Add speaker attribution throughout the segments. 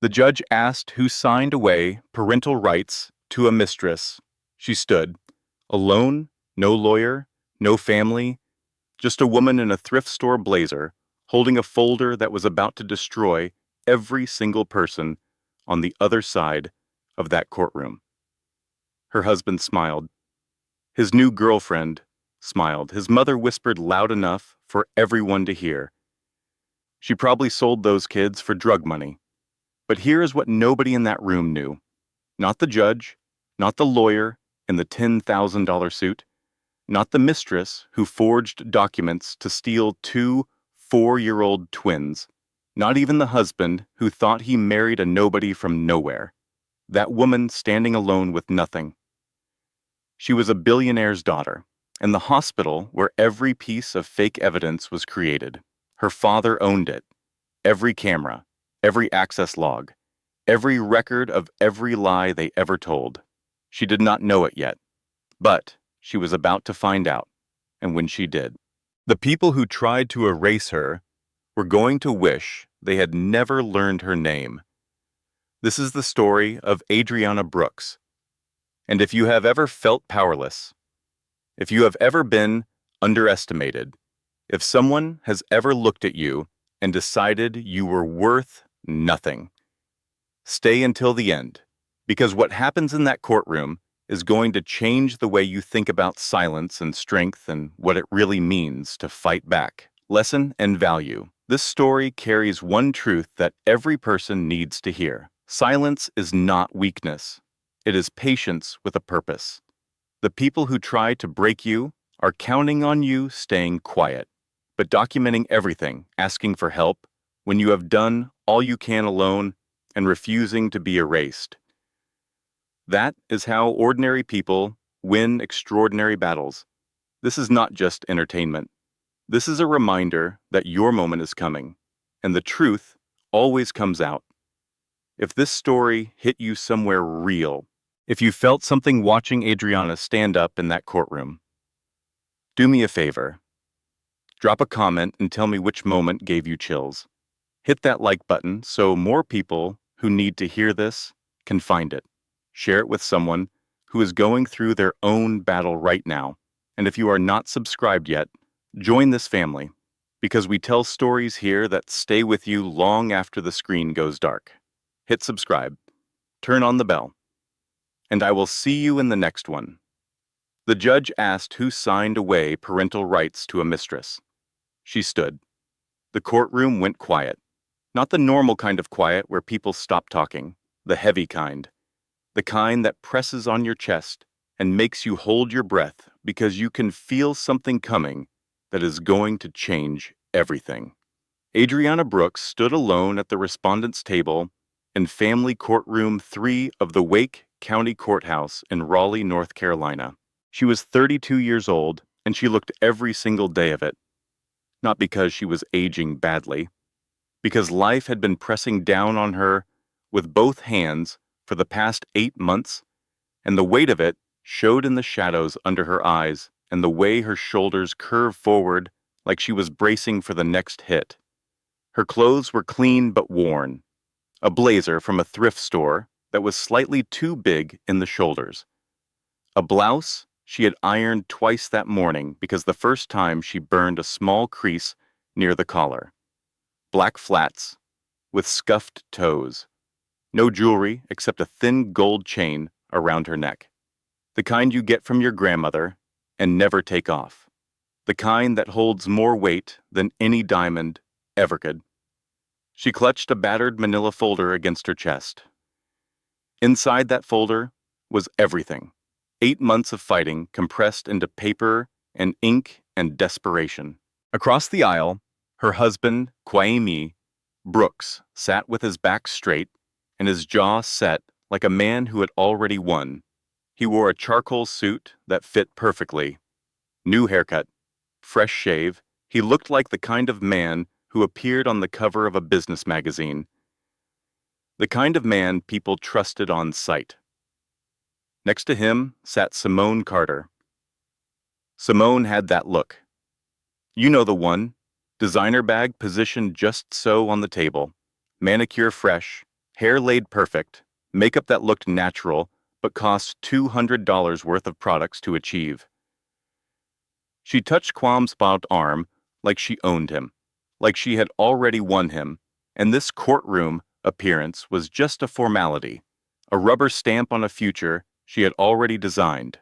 Speaker 1: The judge asked who signed away parental rights to a mistress. She stood, alone, no lawyer, no family, just a woman in a thrift store blazer, holding a folder that was about to destroy every single person on the other side of that courtroom. Her husband smiled. His new girlfriend smiled. His mother whispered loud enough for everyone to hear. She probably sold those kids for drug money. But here is what nobody in that room knew. Not the judge, not the lawyer in the $10,000 suit, not the mistress who forged documents to steal two 4-year-old twins, not even the husband who thought he married a nobody from nowhere. That woman standing alone with nothing. She was a billionaire's daughter, and the hospital where every piece of fake evidence was created. Her father owned it. Every camera, every access log, every record of every lie they ever told. She did not know it yet, but she was about to find out, and when she did, the people who tried to erase her were going to wish they had never learned her name. This is the story of Adriana Brooks. And if you have ever felt powerless, if you have ever been underestimated, if someone has ever looked at you and decided you were worth nothing, stay until the end, because what happens in that courtroom is going to change the way you think about silence and strength and what it really means to fight back. Lesson and value. This story carries one truth that every person needs to hear. Silence is not weakness. It is patience with a purpose. The people who try to break you are counting on you staying quiet, but documenting everything, asking for help, when you have done all you can alone and refusing to be erased. That is how ordinary people win extraordinary battles. This is not just entertainment. This is a reminder that your moment is coming, and the truth always comes out. If this story hit you somewhere real, if you felt something watching Adriana stand up in that courtroom, do me a favor. Drop a comment and tell me which moment gave you chills. Hit that like button so more people who need to hear this can find it. Share it with someone who is going through their own battle right now. And if you are not subscribed yet, join this family, because we tell stories here that stay with you long after the screen goes dark. Hit subscribe, turn on the bell, and I will see you in the next one. The judge asked who signed away parental rights to a mistress. She stood. The courtroom went quiet. Not the normal kind of quiet where people stop talking, the heavy kind. The kind that presses on your chest and makes you hold your breath because you can feel something coming that is going to change everything. Adriana Brooks stood alone at the respondent's table in Family Courtroom 3 of the Wake County Courthouse in Raleigh, North Carolina. She was 32 years old, and she looked every single day of it. Not because she was aging badly, because life had been pressing down on her with both hands for the past 8 months, and the weight of it showed in the shadows under her eyes and the way her shoulders curved forward like she was bracing for the next hit. Her clothes were clean but worn, a blazer from a thrift store that was slightly too big in the shoulders, a blouse she had ironed twice that morning because the first time she burned a small crease near the collar, black flats with scuffed toes, no jewelry except a thin gold chain around her neck, the kind you get from your grandmother and never take off, the kind that holds more weight than any diamond ever could. She clutched a battered manila folder against her chest. Inside that folder was everything. 8 months of fighting compressed into paper and ink and desperation. Across the aisle, her husband, Kwame Brooks, sat with his back straight and his jaw set like a man who had already won. He wore a charcoal suit that fit perfectly. New haircut, fresh shave, he looked like the kind of man who appeared on the cover of a business magazine. The kind of man people trusted on sight. Next to him sat Simone Carter. Simone had that look. You know the one, designer bag positioned just so on the table, manicure fresh, Hair laid perfect, makeup that looked natural, but cost $200 worth of products to achieve. She touched Quam's bowed arm like she owned him, like she had already won him, and this courtroom appearance was just a formality, a rubber stamp on a future she had already designed.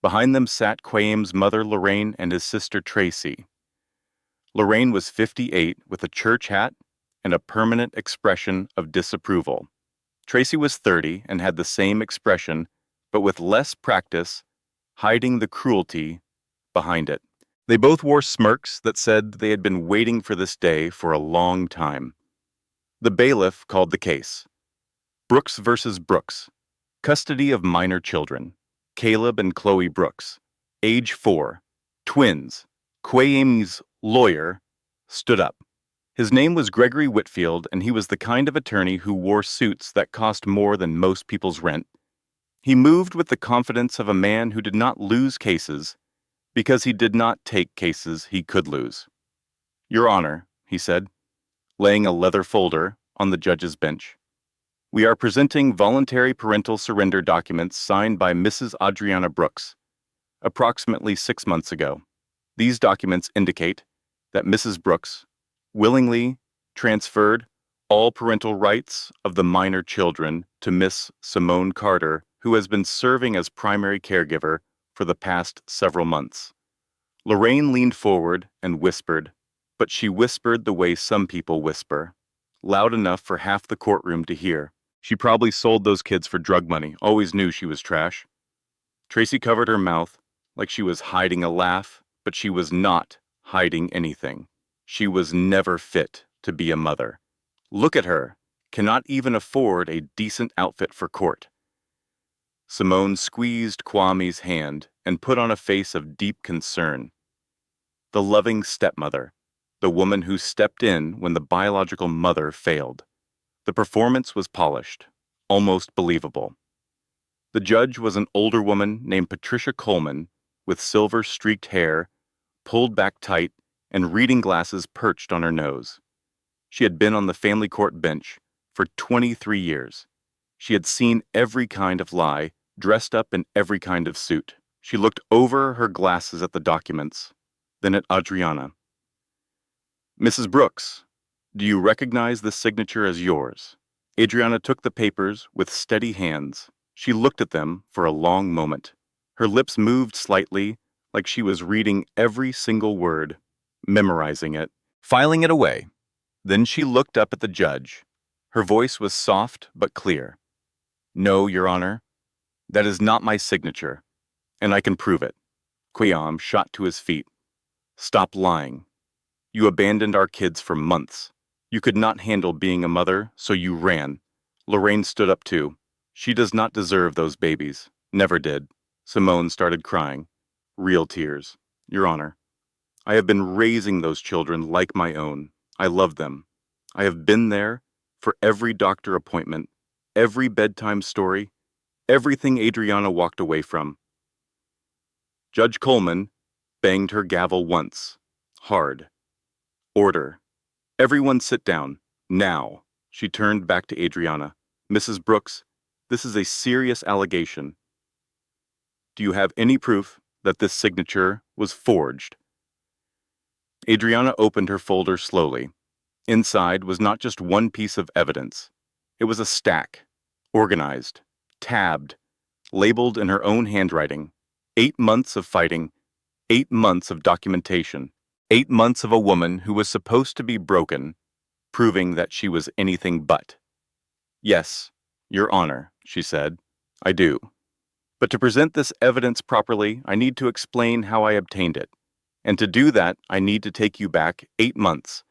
Speaker 1: Behind them sat Quam's mother Lorraine and his sister Tracy. Lorraine was 58 with a church hat and a permanent expression of disapproval. Tracy was 30 and had the same expression, but with less practice, hiding the cruelty behind it. They both wore smirks that said they had been waiting for this day for a long time. The bailiff called the case. Brooks versus Brooks. Custody of minor children. Caleb and Chloe Brooks. Age 4. Twins. Quayam's lawyer stood up. His name was Gregory Whitfield, and he was the kind of attorney who wore suits that cost more than most people's rent. He moved with the confidence of a man who did not lose cases because he did not take cases he could lose. "Your Honor," he said, laying a leather folder on the judge's bench. "We are presenting voluntary parental surrender documents signed by Mrs. Adriana Brooks, approximately 6 months ago. These documents indicate that Mrs. Brooks willingly transferred all parental rights of the minor children to Miss Simone Carter, who has been serving as primary caregiver for the past several months." Lorraine leaned forward and whispered, but she whispered the way some people whisper, loud enough for half the courtroom to hear. "She probably sold those kids for drug money, always knew she was trash." Tracy covered her mouth like she was hiding a laugh, but she was not hiding anything. She was never fit to be a mother. Look at her, cannot even afford a decent outfit for court. Simone squeezed Kwame's hand and put on a face of deep concern. The loving stepmother, the woman who stepped in when the biological mother failed. The performance was polished, almost believable. The judge was an older woman named Patricia Coleman, with silver-streaked hair, pulled back tight, and reading glasses perched on her nose. She had been on the family court bench for 23 years. She had seen every kind of lie, dressed up in every kind of suit. She looked over her glasses at the documents, then at Adriana. "Mrs. Brooks, do you recognize this signature as yours?" Adriana took the papers with steady hands. She looked at them for a long moment. Her lips moved slightly, like she was reading every single word, memorizing it, filing it away. Then she looked up at the judge. Her voice was soft but clear. "No, Your Honor, that is not my signature, and I can prove it." Quayam shot to his feet. "Stop lying. You abandoned our kids for months. You could not handle being a mother, so you ran." Lorraine stood up too. "She does not deserve those babies. Never did." Simone started crying. Real tears. "Your Honor, I have been raising those children like my own. I love them. I have been there for every doctor appointment, every bedtime story, everything Adriana walked away from." Judge Coleman banged her gavel once, hard. "Order. Everyone sit down, now." She turned back to Adriana. "Mrs. Brooks, this is a serious allegation. Do you have any proof that this signature was forged?" Adriana opened her folder slowly. Inside was not just one piece of evidence. It was a stack, organized, tabbed, labeled in her own handwriting. 8 months of fighting, 8 months of documentation, 8 months of a woman who was supposed to be broken, proving that she was anything but. "Yes, Your Honor," she said, "I do. But to present this evidence properly, I need to explain how I obtained it. And to do that, I need to take you back 8 months,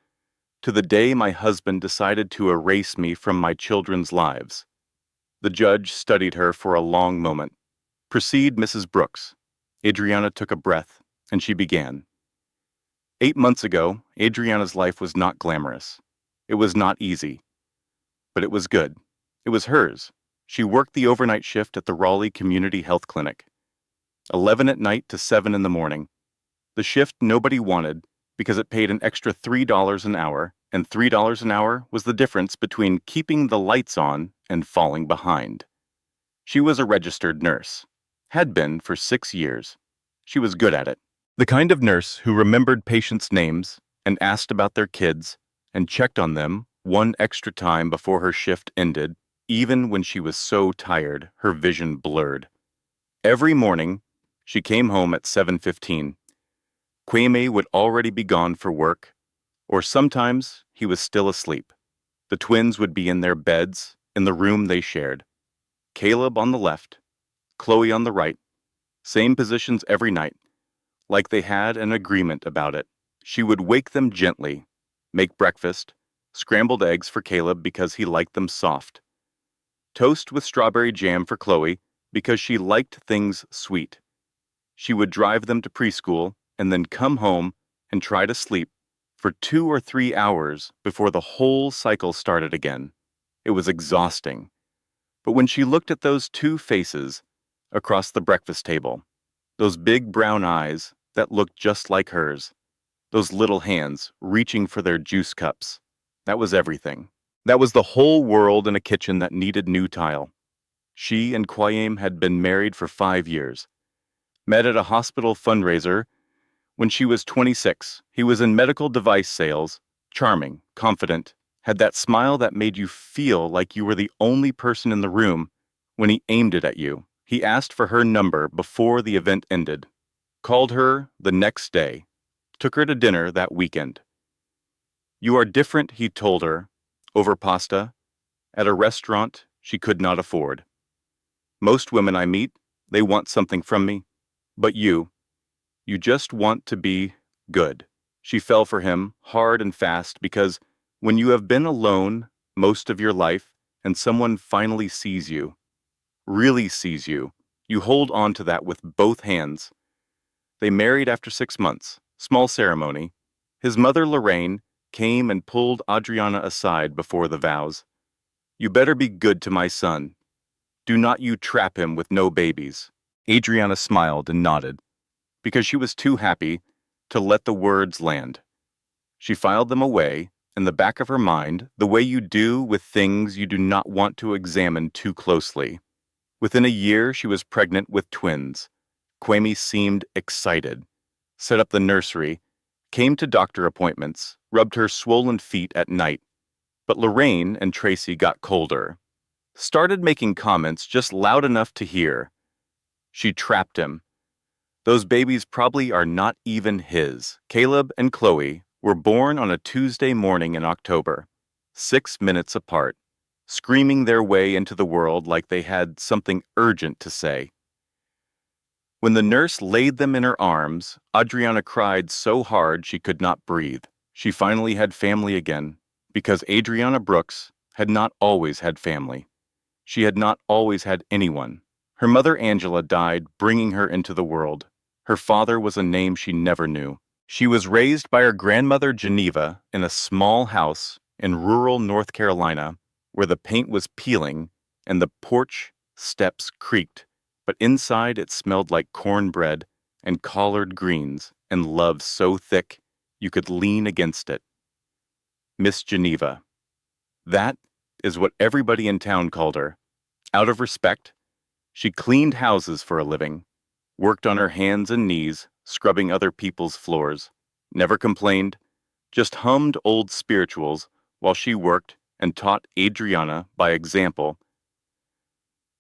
Speaker 1: to the day my husband decided to erase me from my children's lives." The judge studied her for a long moment. "Proceed, Mrs. Brooks." Adriana took a breath, and she began. 8 months ago, Adriana's life was not glamorous. It was not easy. But it was good. It was hers. She worked the overnight shift at the Raleigh Community Health Clinic. 11 at night to 7 in the morning. The shift nobody wanted because it paid an extra $3 an hour and $3 an hour was the difference between keeping the lights on and falling behind. She was a registered nurse, had been for 6 years. She was good at it. The kind of nurse who remembered patients' names and asked about their kids and checked on them one extra time before her shift ended, even when she was so tired her vision blurred. Every morning, she came home at 7:15. Kwame would already be gone for work, or sometimes he was still asleep. The twins would be in their beds in the room they shared. Caleb on the left, Chloe on the right, same positions every night, like they had an agreement about it. She would wake them gently, make breakfast, scrambled eggs for Caleb because he liked them soft, toast with strawberry jam for Chloe because she liked things sweet. She would drive them to preschool and then come home and try to sleep for 2 or 3 hours before the whole cycle started again. It was exhausting. But when she looked at those two faces across the breakfast table, those big brown eyes that looked just like hers, those little hands reaching for their juice cups, that was everything. That was the whole world in a kitchen that needed new tile. She and Kwame had been married for 5 years. Met at a hospital fundraiser when she was 26. He was in medical device sales, charming, confident, had that smile that made you feel like you were the only person in the room when he aimed it at you. He asked for her number before the event ended, called her the next day, took her to dinner that weekend. "You are different," he told her, over pasta, at a restaurant she could not afford. "Most women I meet, they want something from me. But you just want to be good." She fell for him hard and fast because when you have been alone most of your life and someone finally sees you, really sees you, you hold on to that with both hands. They married after 6 months, small ceremony. His mother, Lorraine, came and pulled Adriana aside before the vows. "You better be good to my son. Do not you trap him with no babies." Adriana smiled and nodded, because she was too happy to let the words land. She filed them away in the back of her mind, the way you do with things you do not want to examine too closely. Within a year, she was pregnant with twins. Kwame seemed excited, set up the nursery, came to doctor appointments, rubbed her swollen feet at night. But Lorraine and Tracy got colder, started making comments just loud enough to hear. She trapped him. Those babies probably are not even his. Caleb and Chloe were born on a Tuesday morning in October, 6 minutes apart, screaming their way into the world like they had something urgent to say. When the nurse laid them in her arms, Adriana cried so hard she could not breathe. She finally had family again, because Adriana Brooks had not always had family. She had not always had anyone. Her mother Angela died bringing her into the world. Her father was a name she never knew. She was raised by her grandmother Geneva in a small house in rural North Carolina where the paint was peeling and the porch steps creaked, but inside it smelled like cornbread and collard greens and love so thick you could lean against it. Miss Geneva. That is what everybody in town called her. Out of respect, she cleaned houses for a living, worked on her hands and knees, scrubbing other people's floors, never complained, just hummed old spirituals while she worked and taught Adriana by example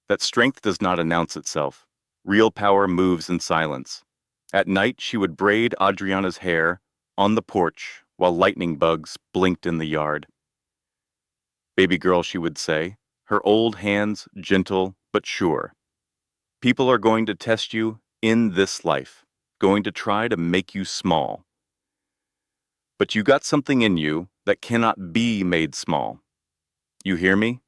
Speaker 1: that strength does not announce itself. Real power moves in silence. At night, she would braid Adriana's hair on the porch while lightning bugs blinked in the yard. "Baby girl," she would say, her old hands gentle but sure. "People are going to test you in this life, going to try to make you small. But you got something in you that cannot be made small. You hear me?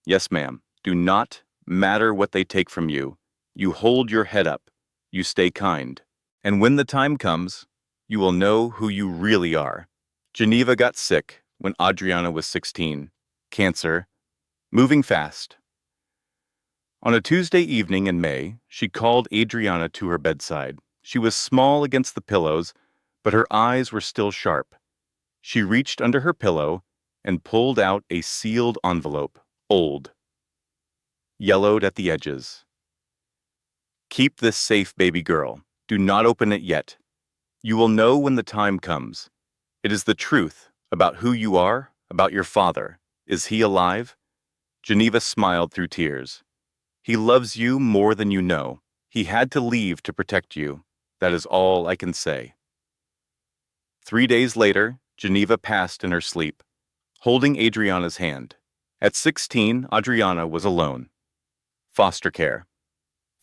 Speaker 1: Yes, ma'am. Do not matter what they take from you. You hold your head up. You stay kind. And when the time comes, you will know who you really are." Geneva got sick when Adriana was 16. Cancer. Moving fast. On a Tuesday evening in May, she called Adriana to her bedside. She was small against the pillows, but her eyes were still sharp. She reached under her pillow and pulled out a sealed envelope, old, yellowed at the edges. Keep this safe, baby girl. Do not open it yet. You will know when the time comes. It is the truth about who you are, about your father. Is he alive? Geneva smiled through tears. He loves you more than you know. He had to leave to protect you. That is all I can say. 3 days later, Geneva passed in her sleep, holding Adriana's hand. At 16, Adriana was alone. Foster care.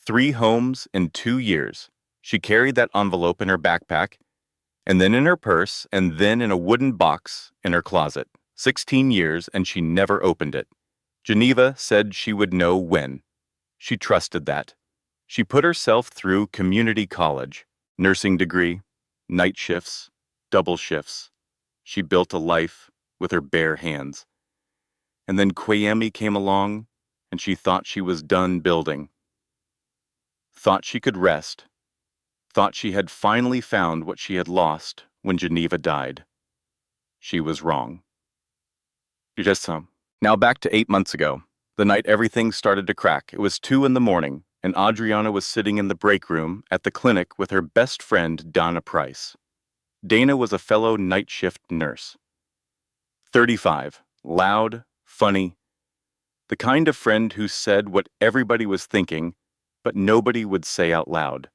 Speaker 1: 3 homes in 2 years. She carried that envelope in her backpack, and then in her purse, and then in a wooden box in her closet. 16 years, and she never opened it. Geneva said she would know when. She trusted that. She put herself through community college, nursing degree, night shifts, double shifts. She built a life with her bare hands. And then Kwame came along, and she thought she was done building. Thought she could rest. Thought she had finally found what she had lost when Geneva died. She was wrong. Now back to 8 months ago, the night everything started to crack. It was 2 a.m, and Adriana was sitting in the break room at the clinic with her best friend, Dana Price. Dana was a fellow night shift nurse. 35, loud, funny, the kind of friend who said what everybody was thinking, but nobody would say out loud.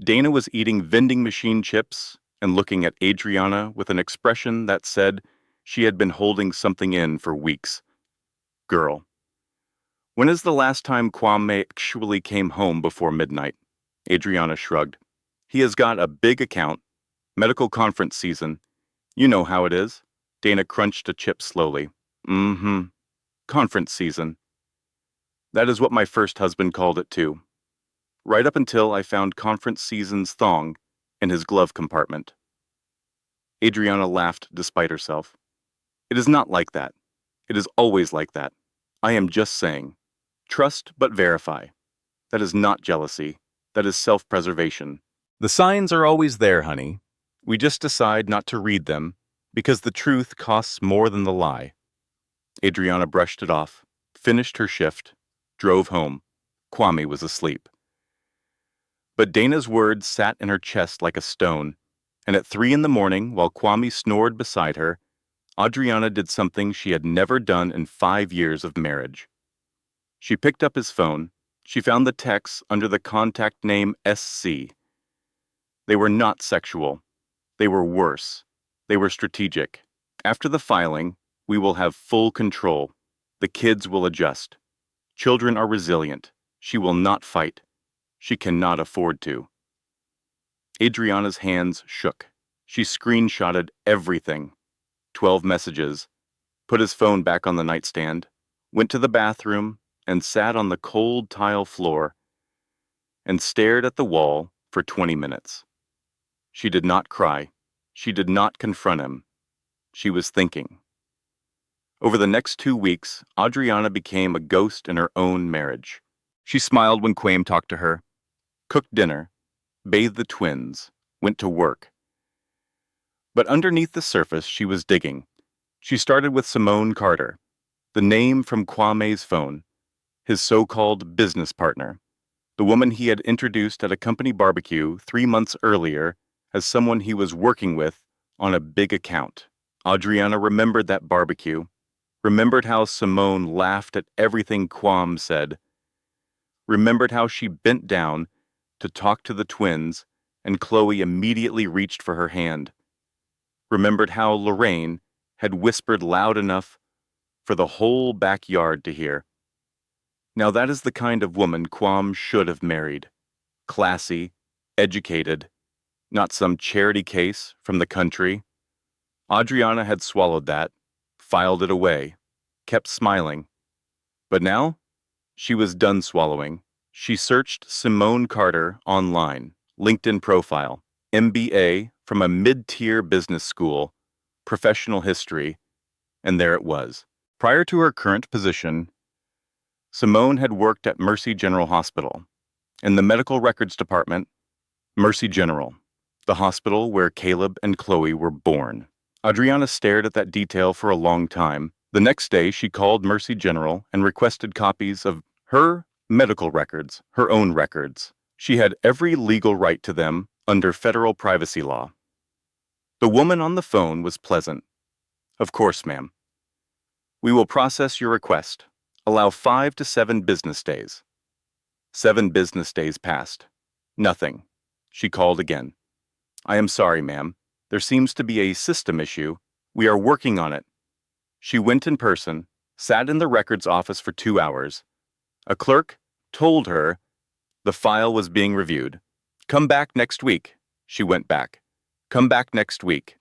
Speaker 1: Dana was eating vending machine chips and looking at Adriana with an expression that said she had been holding something in for weeks. Girl. When is the last time Kwame actually came home before midnight? Adriana shrugged. He has got a big account, medical conference season. You know how it is. Dana crunched a chip slowly. Conference season. That is what my first husband called it too. Right up until I found conference season's thong in his glove compartment. Adriana laughed despite herself. It is not like that. It is always like that. I am just saying. Trust but verify. That is not jealousy. That is self-preservation. The signs are always there, honey. We just decide not to read them because the truth costs more than the lie. Adriana brushed it off, finished her shift, drove home. Kwame was asleep. But Dana's words sat in her chest like a stone, and at 3 a.m, while Kwame snored beside her, Adriana did something she had never done in 5 years of marriage. She picked up his phone. She found the texts under the contact name SC. They were not sexual. They were worse. They were strategic. After the filing, we will have full control. The kids will adjust. Children are resilient. She will not fight. She cannot afford to. Adriana's hands shook. She screenshotted everything. 12 messages. Put his phone back on the nightstand. Went to the bathroom and sat on the cold tile floor and stared at the wall for 20 minutes. She did not cry. She did not confront him. She was thinking. Over the next 2 weeks, Adriana became a ghost in her own marriage. She smiled when Kwame talked to her, cooked dinner, bathed the twins, went to work. But underneath the surface, she was digging. She started with Simone Carter, the name from Kwame's phone, his so-called business partner, the woman he had introduced at a company barbecue 3 months earlier as someone he was working with on a big account. Adriana remembered that barbecue, remembered how Simone laughed at everything Kwame said, remembered how she bent down to talk to the twins and Chloe immediately reached for her hand, remembered how Lorraine had whispered loud enough for the whole backyard to hear. Now that is the kind of woman Kwame should have married. Classy, educated, not some charity case from the country. Adriana had swallowed that, filed it away, kept smiling. But now, she was done swallowing. She searched Simone Carter online, LinkedIn profile, MBA from a mid-tier business school, professional history, and there it was. Prior to her current position, Simone had worked at Mercy General Hospital. In the medical records department, Mercy General, the hospital where Caleb and Chloe were born. Adriana stared at that detail for a long time. The next day, she called Mercy General and requested copies of her medical records, her own records. She had every legal right to them under federal privacy law. The woman on the phone was pleasant. "Of course, ma'am. We will process your request. Allow 5 to 7 business days." 7 business days passed. Nothing. She called again. "I am sorry, ma'am. There seems to be a system issue. We are working on it." She went in person, sat in the records office for 2 hours. A clerk told her the file was being reviewed. "Come back next week." She went back. "Come back next week."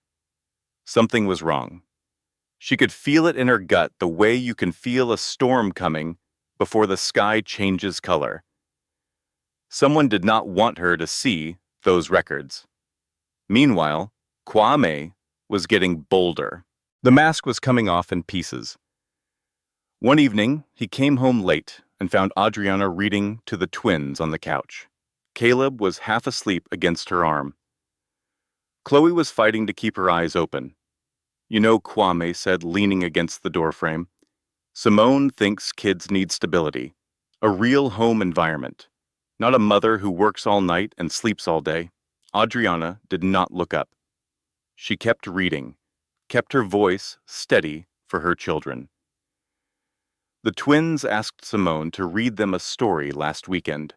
Speaker 1: Something was wrong. She could feel it in her gut the way you can feel a storm coming before the sky changes color. Someone did not want her to see those records. Meanwhile, Kwame was getting bolder. The mask was coming off in pieces. One evening, he came home late and found Adriana reading to the twins on the couch. Caleb was half asleep against her arm. Chloe was fighting to keep her eyes open. "You know," Kwame said, leaning against the doorframe, "Simone thinks kids need stability, a real home environment, not a mother who works all night and sleeps all day." Adriana did not look up. She kept reading, kept her voice steady for her children. The twins asked Simone to read them a story last weekend.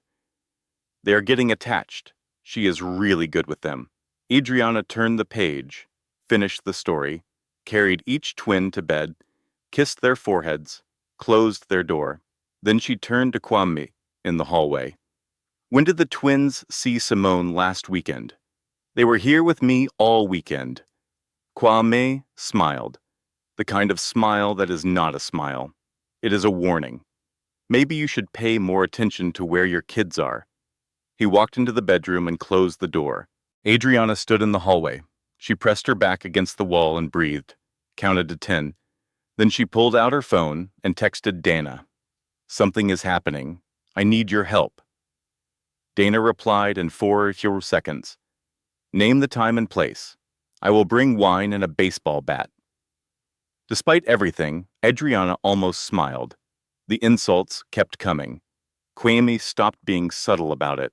Speaker 1: "They are getting attached. She is really good with them." Adriana turned the page, finished the story, carried each twin to bed, kissed their foreheads, closed their door. Then she turned to Kwame in the hallway. "When did the twins see Simone last weekend?" "They were here with me all weekend." Kwame smiled, the kind of smile that is not a smile. It is a warning. "Maybe you should pay more attention to where your kids are." He walked into the bedroom and closed the door. Adriana stood in the hallway. She pressed her back against the wall and breathed, counted to 10. Then she pulled out her phone and texted Dana. "Something is happening. I need your help." Dana replied in 4 fewer seconds. "Name the time and place. I will bring wine and a baseball bat." Despite everything, Adriana almost smiled. The insults kept coming. Kwame stopped being subtle about it.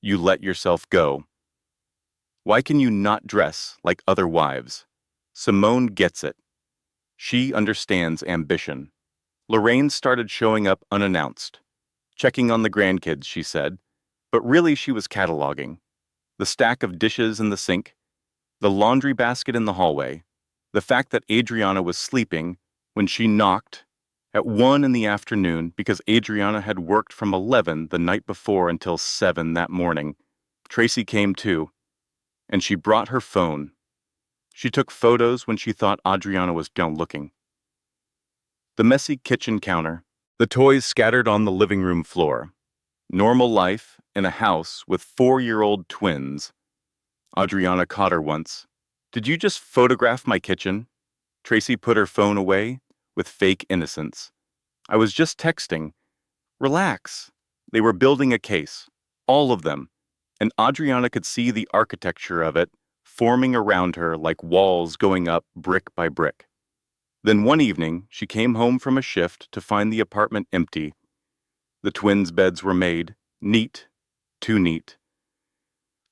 Speaker 1: "You let yourself go. Why can you not dress like other wives?" Simone gets it. She understands ambition. Lorraine started showing up unannounced. "Checking on the grandkids," she said, but really she was cataloging. The stack of dishes in the sink, the laundry basket in the hallway, the fact that Adriana was sleeping when she knocked at 1 in the afternoon because Adriana had worked from 11 the night before until 7 that morning. Tracy came too, and she brought her phone. She took photos when she thought Adriana was done looking. The messy kitchen counter, the toys scattered on the living room floor. Normal life in a house with 4-year-old twins. Adriana caught her once. "Did you just photograph my kitchen?" Tracy put her phone away with fake innocence. "I was just texting." "Relax." They were building a case, all of them, and Adriana could see the architecture of it forming around her like walls going up brick by brick. Then one evening, she came home from a shift to find the apartment empty. The twins' beds were made, neat, too neat.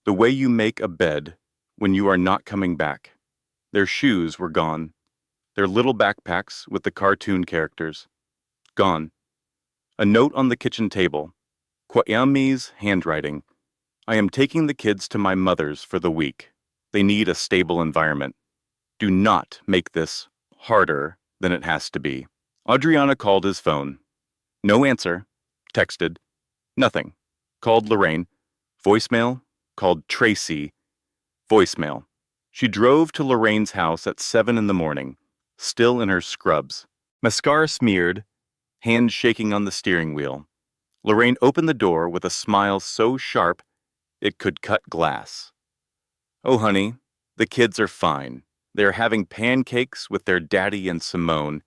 Speaker 1: The way you make a bed when you are not coming back. Their shoes were gone. Their little backpacks with the cartoon characters. Gone. A note on the kitchen table. Kwame's handwriting. "I am taking the kids to my mother's for the week. They need a stable environment. Do not make this harder than it has to be." Adriana called his phone. No answer. Texted. Nothing. Called Lorraine. Voicemail. Called Tracy. Voicemail. She drove to Lorraine's house at 7 in the morning, still in her scrubs. Mascara smeared, hands shaking on the steering wheel. Lorraine opened the door with a smile so sharp it could cut glass. "Oh, honey, the kids are fine. They are having pancakes with their daddy and Simone.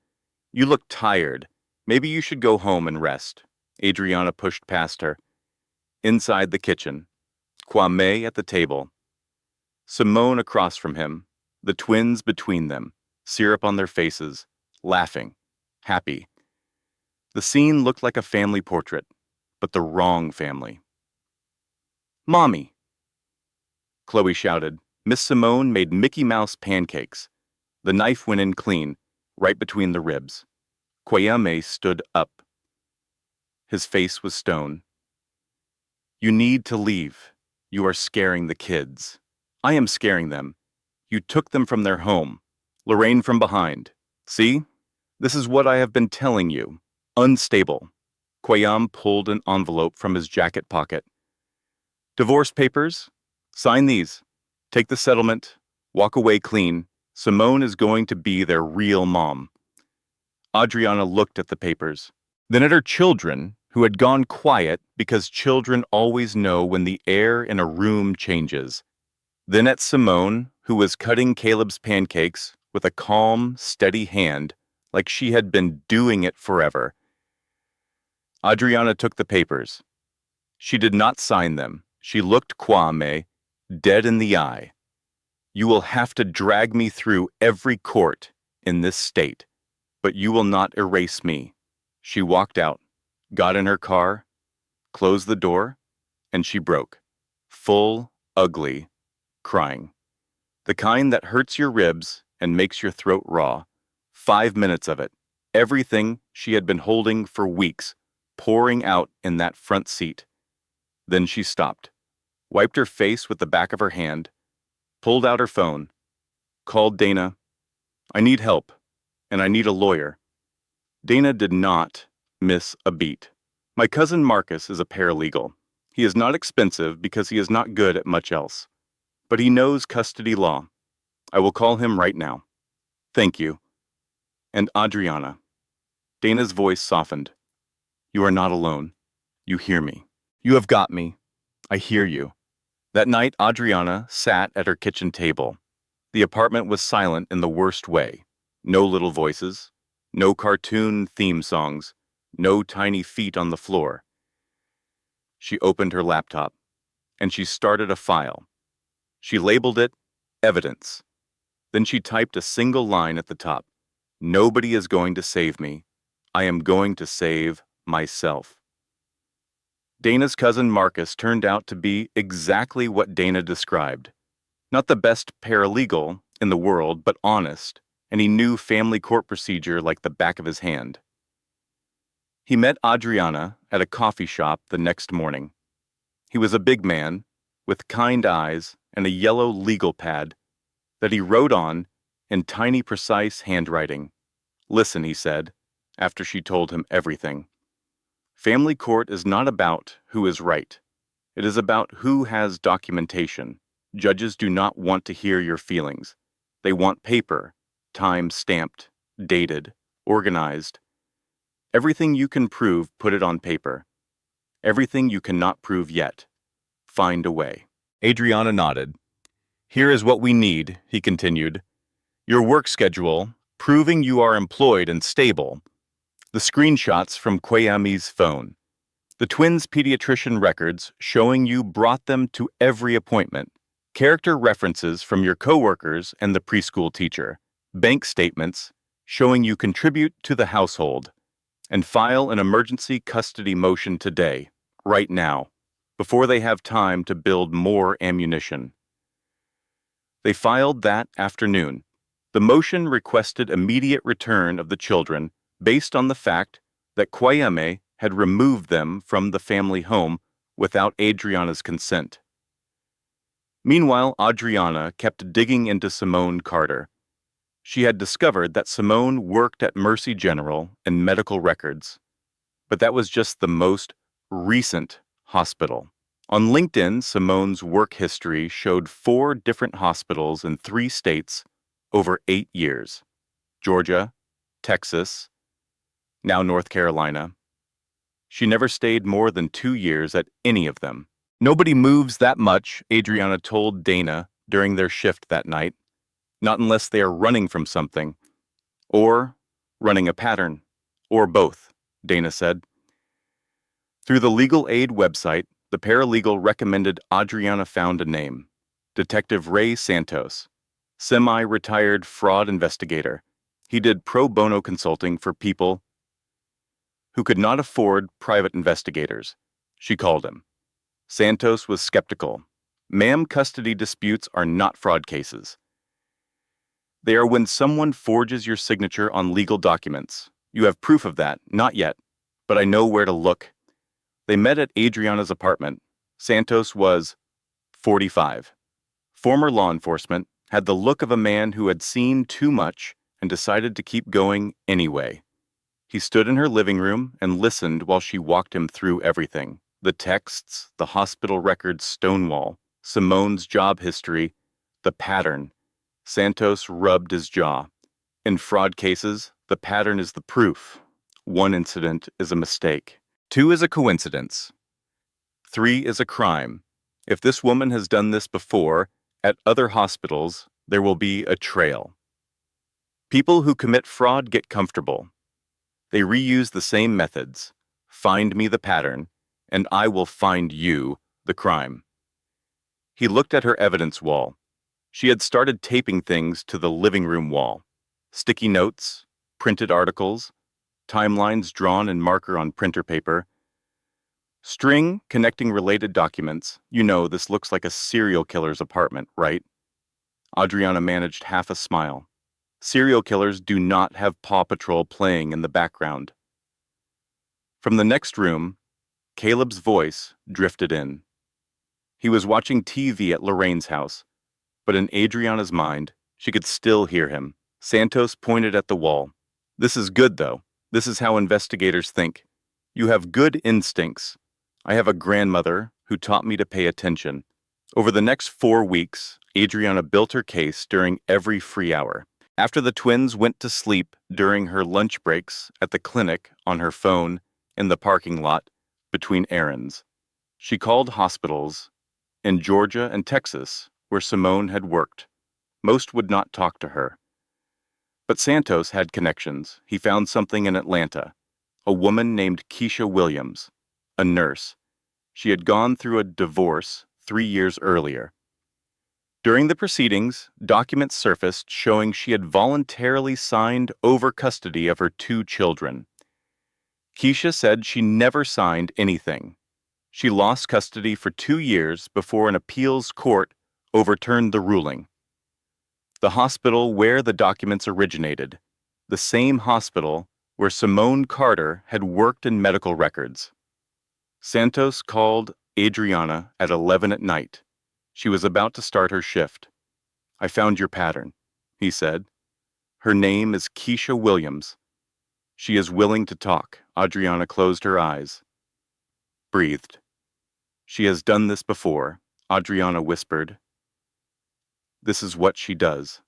Speaker 1: You look tired. Maybe you should go home and rest." Adriana pushed past her. Inside the kitchen. Kwame at the table. Simone across from him, the twins between them, syrup on their faces, laughing, happy. The scene looked like a family portrait, but the wrong family. "Mommy!" Chloe shouted. Miss Simone made Mickey Mouse pancakes. The knife went in clean, right between the ribs. Kwame stood up. His face was stone. "You need to leave. You are scaring the kids." "I am scaring them. You took them from their home. Lorraine from behind. See? This is what I have been telling you. Unstable." Kwame pulled an envelope from his jacket pocket. "Divorce papers? Sign these. Take the settlement. Walk away clean. Simone is going to be their real mom." Adriana looked at the papers, then at her children, who had gone quiet because children always know when the air in a room changes. Then at Simone, who was cutting Caleb's pancakes with a calm, steady hand, like she had been doing it forever. Adriana took the papers. She did not sign them. She looked Kwame dead in the eye. "You will have to drag me through every court in this state, but you will not erase me." She walked out, got in her car, closed the door, and she broke. Full, ugly, crying. The kind that hurts your ribs and makes your throat raw. 5 minutes of it. Everything she had been holding for weeks, pouring out in that front seat. Then she stopped, wiped her face with the back of her hand, pulled out her phone, called Dana. "I need help, and I need a lawyer." Dana did not miss a beat. "My cousin Marcus is a paralegal. He is not expensive because he is not good at much else. But he knows custody law. I will call him right now." "Thank you." "And Adriana." Dana's voice softened. "You are not alone. You hear me. You have got me. I hear you." That night, Adriana sat at her kitchen table. The apartment was silent in the worst way. No little voices, no cartoon theme songs, no tiny feet on the floor. She opened her laptop, and she started a file. She labeled it Evidence. Then she typed a single line at the top. "Nobody is going to save me. I am going to save myself." Dana's cousin Marcus turned out to be exactly what Dana described. Not the best paralegal in the world, but honest, and he knew family court procedure like the back of his hand. He met Adriana at a coffee shop the next morning. He was a big man, with kind eyes and a yellow legal pad that he wrote on in tiny, precise handwriting. "Listen," he said, after she told him everything. "Family court is not about who is right. It is about who has documentation. Judges do not want to hear your feelings. They want paper, time-stamped, dated, organized. Everything you can prove, put it on paper. Everything you cannot prove yet, find a way." Adriana nodded. "Here is what we need," he continued. "Your work schedule, proving you are employed and stable. The screenshots from Kwame's phone. The twins' pediatrician records showing you brought them to every appointment. Character references from your coworkers and the preschool teacher. Bank statements showing you contribute to the household. And file an emergency custody motion today, right now, before they have time to build more ammunition." They filed that afternoon. The motion requested immediate return of the children based on the fact that Kwame had removed them from the family home without Adriana's consent. Meanwhile, Adriana kept digging into Simone Carter. She had discovered that Simone worked at Mercy General and medical records, but that was just the most recent hospital. On LinkedIn, Simone's work history showed 4 different hospitals in 3 states over 8 years: Georgia, Texas, now North Carolina. She never stayed more than 2 years at any of them. "Nobody moves that much," Adriana told Dana during their shift that night. "Not unless they are running from something. Or running a pattern. Or both," Dana said. Through the legal aid website, the paralegal recommended Adriana found a name: Detective Ray Santos. Semi-retired fraud investigator. He did pro bono consulting for people who could not afford private investigators. She called him. Santos was skeptical. Ma'am, custody disputes are not fraud cases. They are when someone forges your signature on legal documents. You have proof of that, not yet, but I know where to look. They met at Adriana's apartment. Santos was 45. Former law enforcement, had the look of a man who had seen too much and decided to keep going anyway. He stood in her living room and listened while she walked him through everything. The texts, the hospital records Stonewall, Simone's job history, the pattern. Santos rubbed his jaw. In fraud cases, the pattern is the proof. 1 incident is a mistake. 2 is a coincidence. 3 is a crime. If this woman has done this before, at other hospitals, there will be a trail. People who commit fraud get comfortable. They reuse the same methods. Find me the pattern, and I will find you the crime. He looked at her evidence wall. She had started taping things to the living room wall. Sticky notes, printed articles, timelines drawn in marker on printer paper, string connecting related documents. You know, this looks like a serial killer's apartment, right? Adriana managed half a smile. Serial killers do not have Paw Patrol playing in the background. From the next room, Caleb's voice drifted in. He was watching TV at Lorraine's house, but in Adriana's mind, she could still hear him. Santos pointed at the wall. This is good, though. This is how investigators think. You have good instincts. I have a grandmother who taught me to pay attention. Over the next 4 weeks, Adriana built her case during every free hour. After the twins went to sleep during her lunch breaks at the clinic on her phone in the parking lot between errands, she called hospitals in Georgia and Texas where Simone had worked. Most would not talk to her. But Santos had connections. He found something in Atlanta. A woman named Keisha Williams, a nurse. She had gone through a divorce 3 years earlier. During the proceedings, documents surfaced showing she had voluntarily signed over custody of her 2 children. Keisha said she never signed anything. She lost custody for 2 years before an appeals court overturned the ruling. The hospital where the documents originated, the same hospital where Simone Carter had worked in medical records. Santos called Adriana at 11 at night. She was about to start her shift. I found your pattern, he said. Her name is Keisha Williams. She is willing to talk. Adriana closed her eyes. Breathed. She has done this before, Adriana whispered. This is what she does.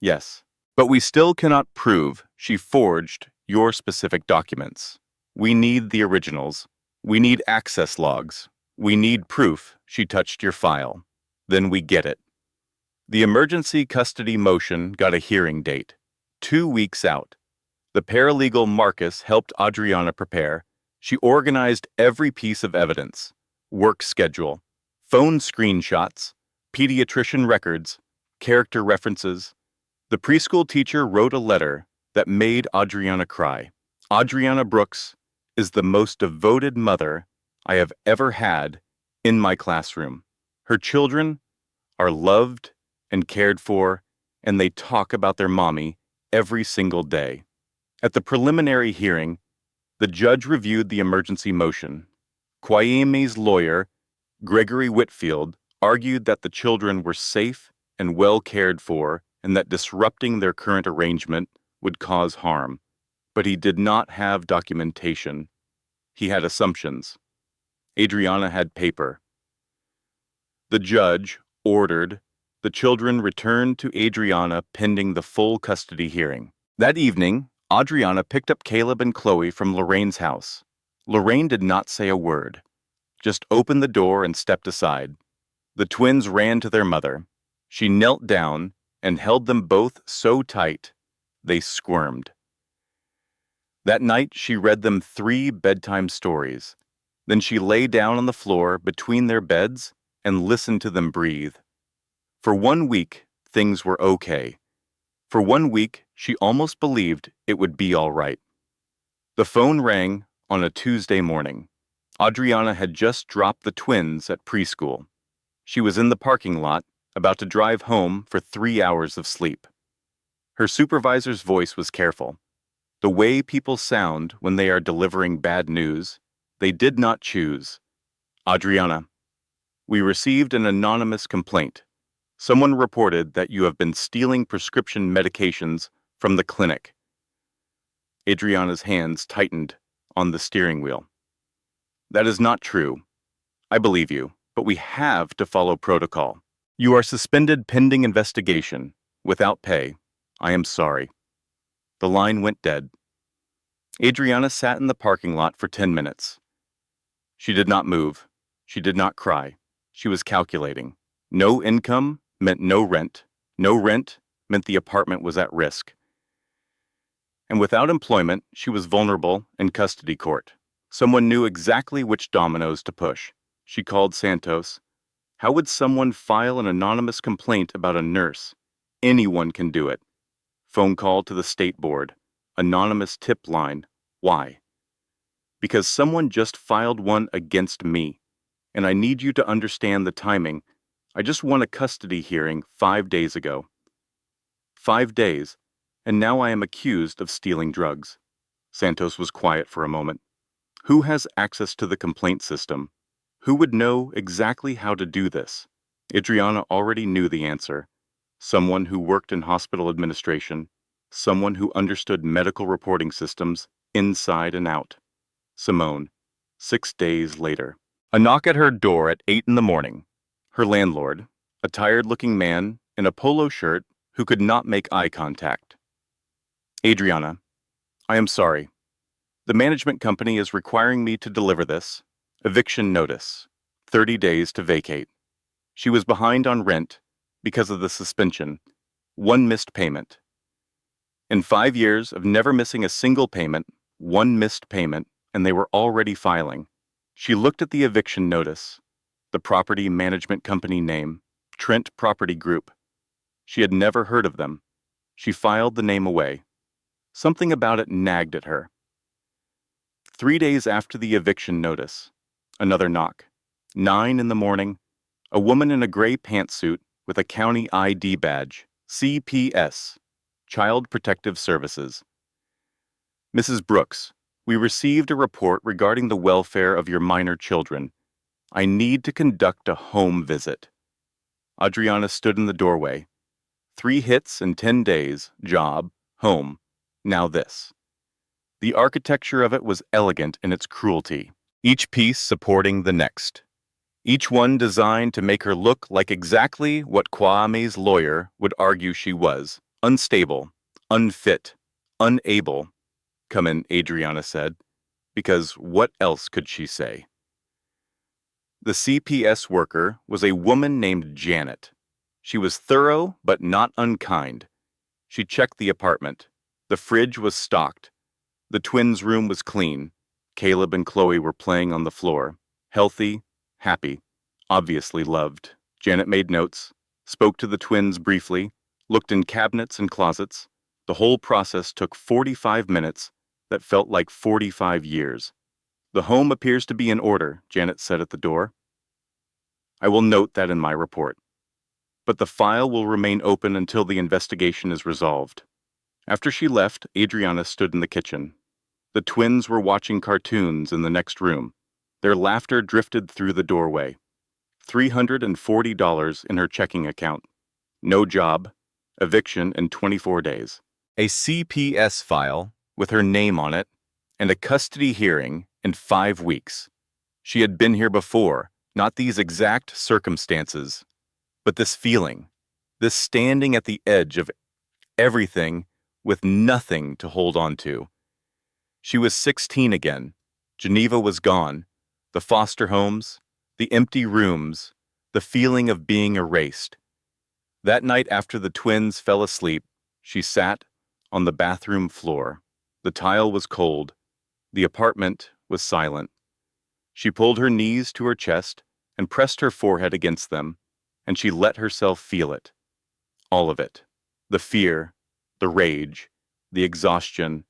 Speaker 1: Yes, but we still cannot prove she forged your specific documents. We need the originals. We need access logs. We need proof she touched your file. Then we get it. The emergency custody motion got a hearing date, 2 weeks out. The paralegal Marcus helped Adriana prepare. She organized every piece of evidence, work schedule, phone screenshots, pediatrician records, character references. The preschool teacher wrote a letter that made Adriana cry. Adriana Brooks is the most devoted mother I have ever had in my classroom. Her children are loved and cared for, and they talk about their mommy every single day. At the preliminary hearing, the judge reviewed the emergency motion. Kwame's lawyer, Gregory Whitfield, argued that the children were safe and well cared for and that disrupting their current arrangement would cause harm. But he did not have documentation. He had assumptions. Adriana had paper. The judge ordered the children returned to Adriana pending the full custody hearing. That evening, Adriana picked up Caleb and Chloe from Lorraine's house. Lorraine did not say a word, just opened the door and stepped aside. The twins ran to their mother. She knelt down and held them both so tight they squirmed. That night, she read them 3 bedtime stories. Then she lay down on the floor between their beds and listened to them breathe. For 1 week, things were okay. For 1 week, she almost believed it would be all right. The phone rang on a Tuesday morning. Adriana had just dropped the twins at preschool. She was in the parking lot, about to drive home for 3 hours of sleep. Her supervisor's voice was careful. The way people sound when they are delivering bad news, they did not choose. Adriana, we received an anonymous complaint. Someone reported that you have been stealing prescription medications from the clinic. Adriana's hands tightened on the steering wheel. That is not true. I believe you, but we have to follow protocol. You are suspended pending investigation, without pay. I am sorry. The line went dead. Adriana sat in the parking lot for 10 minutes. She did not move. She did not cry. She was calculating. No income meant no rent. No rent meant the apartment was at risk. And without employment, she was vulnerable in custody court. Someone knew exactly which dominoes to push. She called Santos. How would someone file an anonymous complaint about a nurse? Anyone can do it. Phone call to the state board. Anonymous tip line. Why? Because someone just filed one against me. And I need you to understand the timing. I just won a custody hearing 5 days ago. 5 days, and now I am accused of stealing drugs. Santos was quiet for a moment. Who has access to the complaint system? Who would know exactly how to do this? Adriana already knew the answer. Someone who worked in hospital administration, someone who understood medical reporting systems inside and out. Simone, 6 days later. A knock at her door at 8 in the morning. Her landlord, a tired-looking man in a polo shirt who could not make eye contact. Adriana, I am sorry. The management company is requiring me to deliver this. Eviction notice. 30 days to vacate. She was behind on rent because of the suspension. 1 missed payment. In 5 years of never missing a single payment, 1 missed payment, and they were already filing. She looked at the eviction notice. The property management company name, Trent Property Group. She had never heard of them. She filed the name away. Something about it nagged at her. 3 days after the eviction notice, another knock. 9 in the morning, a woman in a gray pantsuit with a county ID badge, CPS, Child Protective Services. Mrs. Brooks, we received a report regarding the welfare of your minor children. I need to conduct a home visit. Adriana stood in the doorway. 3 hits in 10 days, job, home, now this. The architecture of it was elegant in its cruelty, each piece supporting the next. Each one designed to make her look like exactly what Kwame's lawyer would argue she was, unstable, unfit, unable. Come in, Adriana said, because what else could she say? The CPS worker was a woman named Janet. She was thorough but not unkind. She checked the apartment. The fridge was stocked. The twins' room was clean. Caleb and Chloe were playing on the floor, healthy, happy, obviously loved. Janet made notes, spoke to the twins briefly, looked in cabinets and closets. The whole process took 45 minutes that felt like 45 years. The home appears to be in order, Janet said at the door. I will note that in my report. But the file will remain open until the investigation is resolved. After she left, Adriana stood in the kitchen. The twins were watching cartoons in the next room. Their laughter drifted through the doorway. $340 in her checking account. No job. Eviction in 24 days. A CPS file with her name on it, and a custody hearing in 5 weeks. She had been here before, not these exact circumstances, but this feeling, this standing at the edge of everything with nothing to hold on to. She was 16 again. Geneva was gone. The foster homes, the empty rooms, the feeling of being erased. That night after the twins fell asleep, she sat on the bathroom floor. The tile was cold. The apartment was silent. She pulled her knees to her chest and pressed her forehead against them, and she let herself feel it. All of it. The fear, the rage, the exhaustion.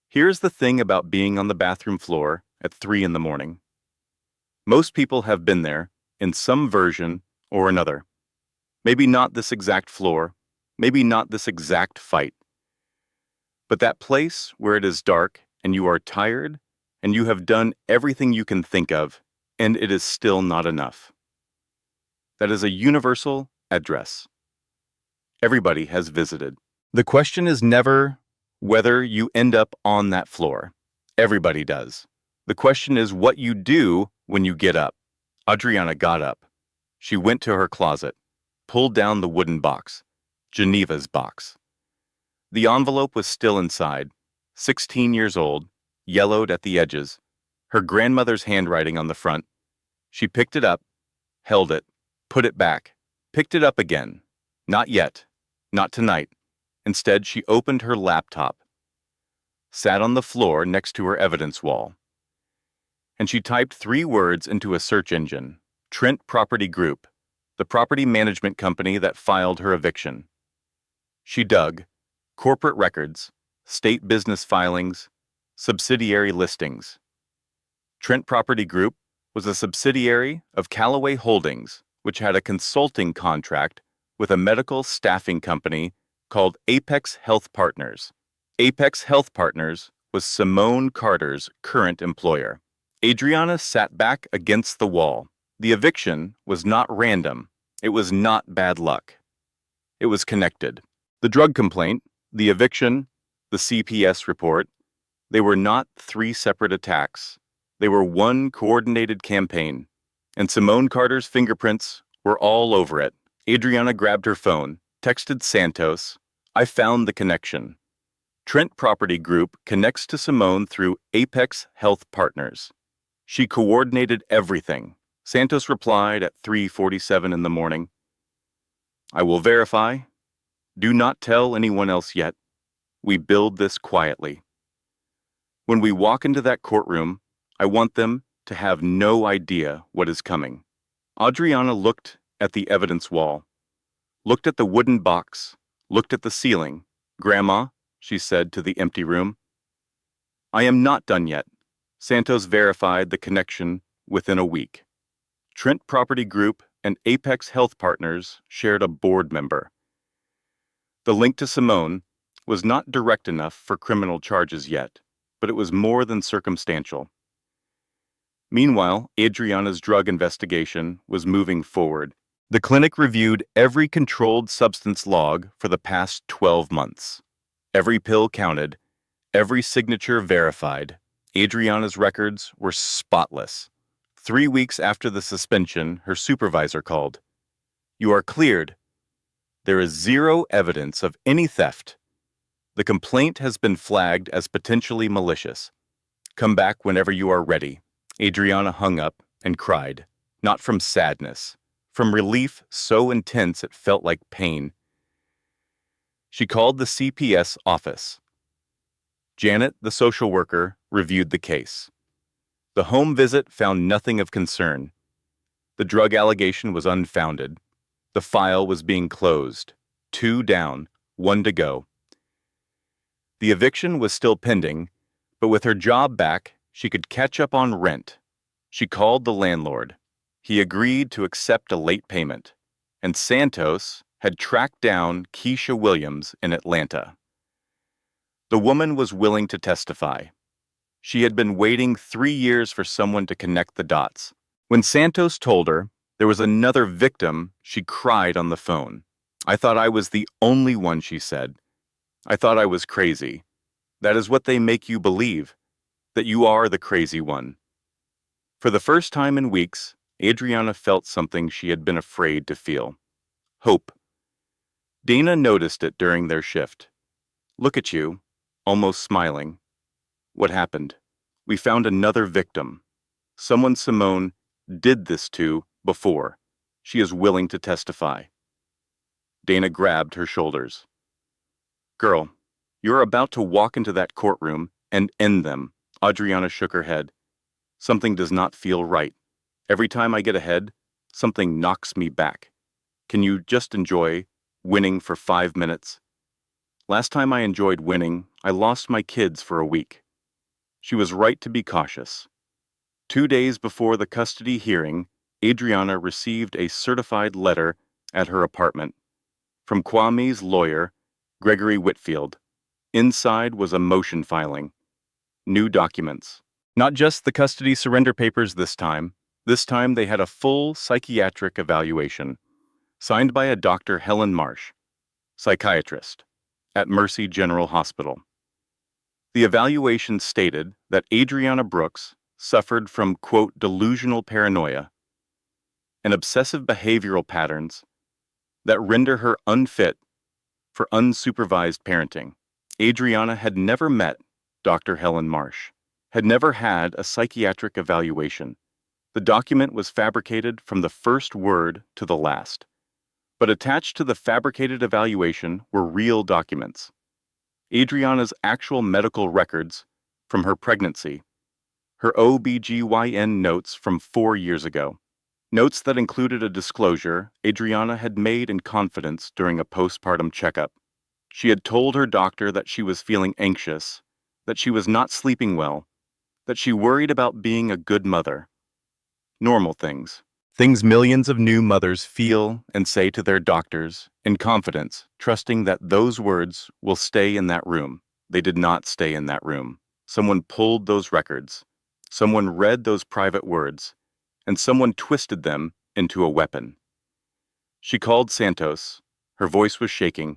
Speaker 1: Here's the thing about being on the bathroom floor at 3 in the morning. Most people have been there, in some version or another. Maybe not this exact floor, maybe not this exact fight. But that place where it is dark and you are tired and you have done everything you can think of and it is still not enough. That is a universal address. Everybody has visited. The question is never whether you end up on that floor. Everybody does. The question is what you do when you get up. Adriana got up. She went to her closet, pulled down the wooden box, Geneva's box. The envelope was still inside, 16 years old, yellowed at the edges, her grandmother's handwriting on the front. She picked it up, held it, put it back, picked it up again. Not yet. Not tonight. Instead, she opened her laptop, sat on the floor next to her evidence wall, and she typed 3 words into a search engine: Trent Property Group, the property management company that filed her eviction. She dug corporate records, state business filings, subsidiary listings. Trent Property Group was a subsidiary of Callaway Holdings, which had a consulting contract with a medical staffing company called Apex Health Partners. Apex Health Partners was Simone Carter's current employer. Adriana sat back against the wall. The eviction was not random. It was not bad luck. It was connected. The drug complaint, the eviction, the CPS report, they were not 3 separate attacks. They were one coordinated campaign, and Simone Carter's fingerprints were all over it. Adriana grabbed her phone, texted Santos, "I found the connection. Trent Property Group connects to Simone through Apex Health Partners. She coordinated everything." Santos replied at 3:47 in the morning, "I will verify. Do not tell anyone else yet. We build this quietly. When we walk into that courtroom, I want them to have no idea what is coming." Adriana looked at the evidence wall, looked at the wooden box, looked at the ceiling. "Grandma," she said to the empty room, "I am not done yet." Santos verified the connection within a week. Trent Property Group and Apex Health Partners shared a board member. The link to Simone was not direct enough for criminal charges yet, but it was more than circumstantial. Meanwhile, Adriana's drug investigation was moving forward. The clinic reviewed every controlled substance log for the past 12 months. Every pill counted, every signature verified. Adriana's records were spotless. 3 weeks after the suspension, her supervisor called. "You are cleared. There is 0 evidence of any theft. The complaint has been flagged as potentially malicious. Come back whenever you are ready." Adriana hung up and cried, not from sadness, from relief so intense it felt like pain. She called the CPS office. Janet, the social worker, reviewed the case. The home visit found nothing of concern. The drug allegation was unfounded. The file was being closed. 2 down, 1 to go. The eviction was still pending, but with her job back, she could catch up on rent. She called the landlord. He agreed to accept a late payment, and Santos had tracked down Keisha Williams in Atlanta. The woman was willing to testify. She had been waiting 3 years for someone to connect the dots. When Santos told her there was another victim, she cried on the phone. "I thought I was the only one," she said. "I thought I was crazy. That is what they make you believe, that you are the crazy one." For the first time in weeks, Adriana felt something she had been afraid to feel. Hope. Dana noticed it during their shift. "Look at you," almost smiling. "What happened?" "We found another victim. Someone Simone did this to before. She is willing to testify." Dana grabbed her shoulders. "Girl, you're about to walk into that courtroom and end them." Adriana shook her head. "Something does not feel right. Every time I get ahead, something knocks me back. Can you just enjoy winning for 5 minutes. Last time I enjoyed winning, I lost my kids for a week. She was right to be cautious. 2 days before the custody hearing, Adriana received a certified letter at her apartment from Kwame's lawyer, Gregory Whitfield. Inside was a motion filing, new documents. Not just the custody surrender papers this time. This time they had a full psychiatric evaluation, signed by a Dr. Helen Marsh, psychiatrist, at Mercy General Hospital. The evaluation stated that Adriana Brooks suffered from, quote, delusional paranoia and obsessive behavioral patterns that render her unfit for unsupervised parenting. Adriana had never met Dr. Helen Marsh, had never had a psychiatric evaluation. The document was fabricated from the first word to the last. But attached to the fabricated evaluation were real documents. Adriana's actual medical records from her pregnancy, her OBGYN notes from 4 years ago, notes that included a disclosure Adriana had made in confidence during a postpartum checkup. She had told her doctor that she was feeling anxious, that she was not sleeping well, that she worried about being a good mother. Normal things. Things millions of new mothers feel and say to their doctors in confidence, trusting that those words will stay in that room. They did not stay in that room. Someone pulled those records. Someone read those private words, and someone twisted them into a weapon. She called Santos. Her voice was shaking.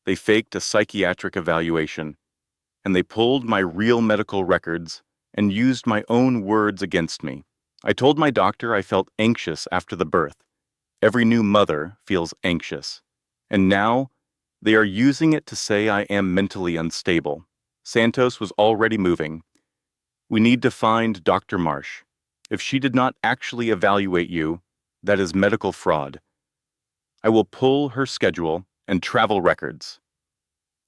Speaker 1: They faked a psychiatric evaluation, and they pulled my real medical records and used my own words against me. I told my doctor I felt anxious after the birth. Every new mother feels anxious. And now, they are using it to say I am mentally unstable. Santos was already moving. We need to find Dr. Marsh. If she did not actually evaluate you, that is medical fraud. I will pull her schedule and travel records.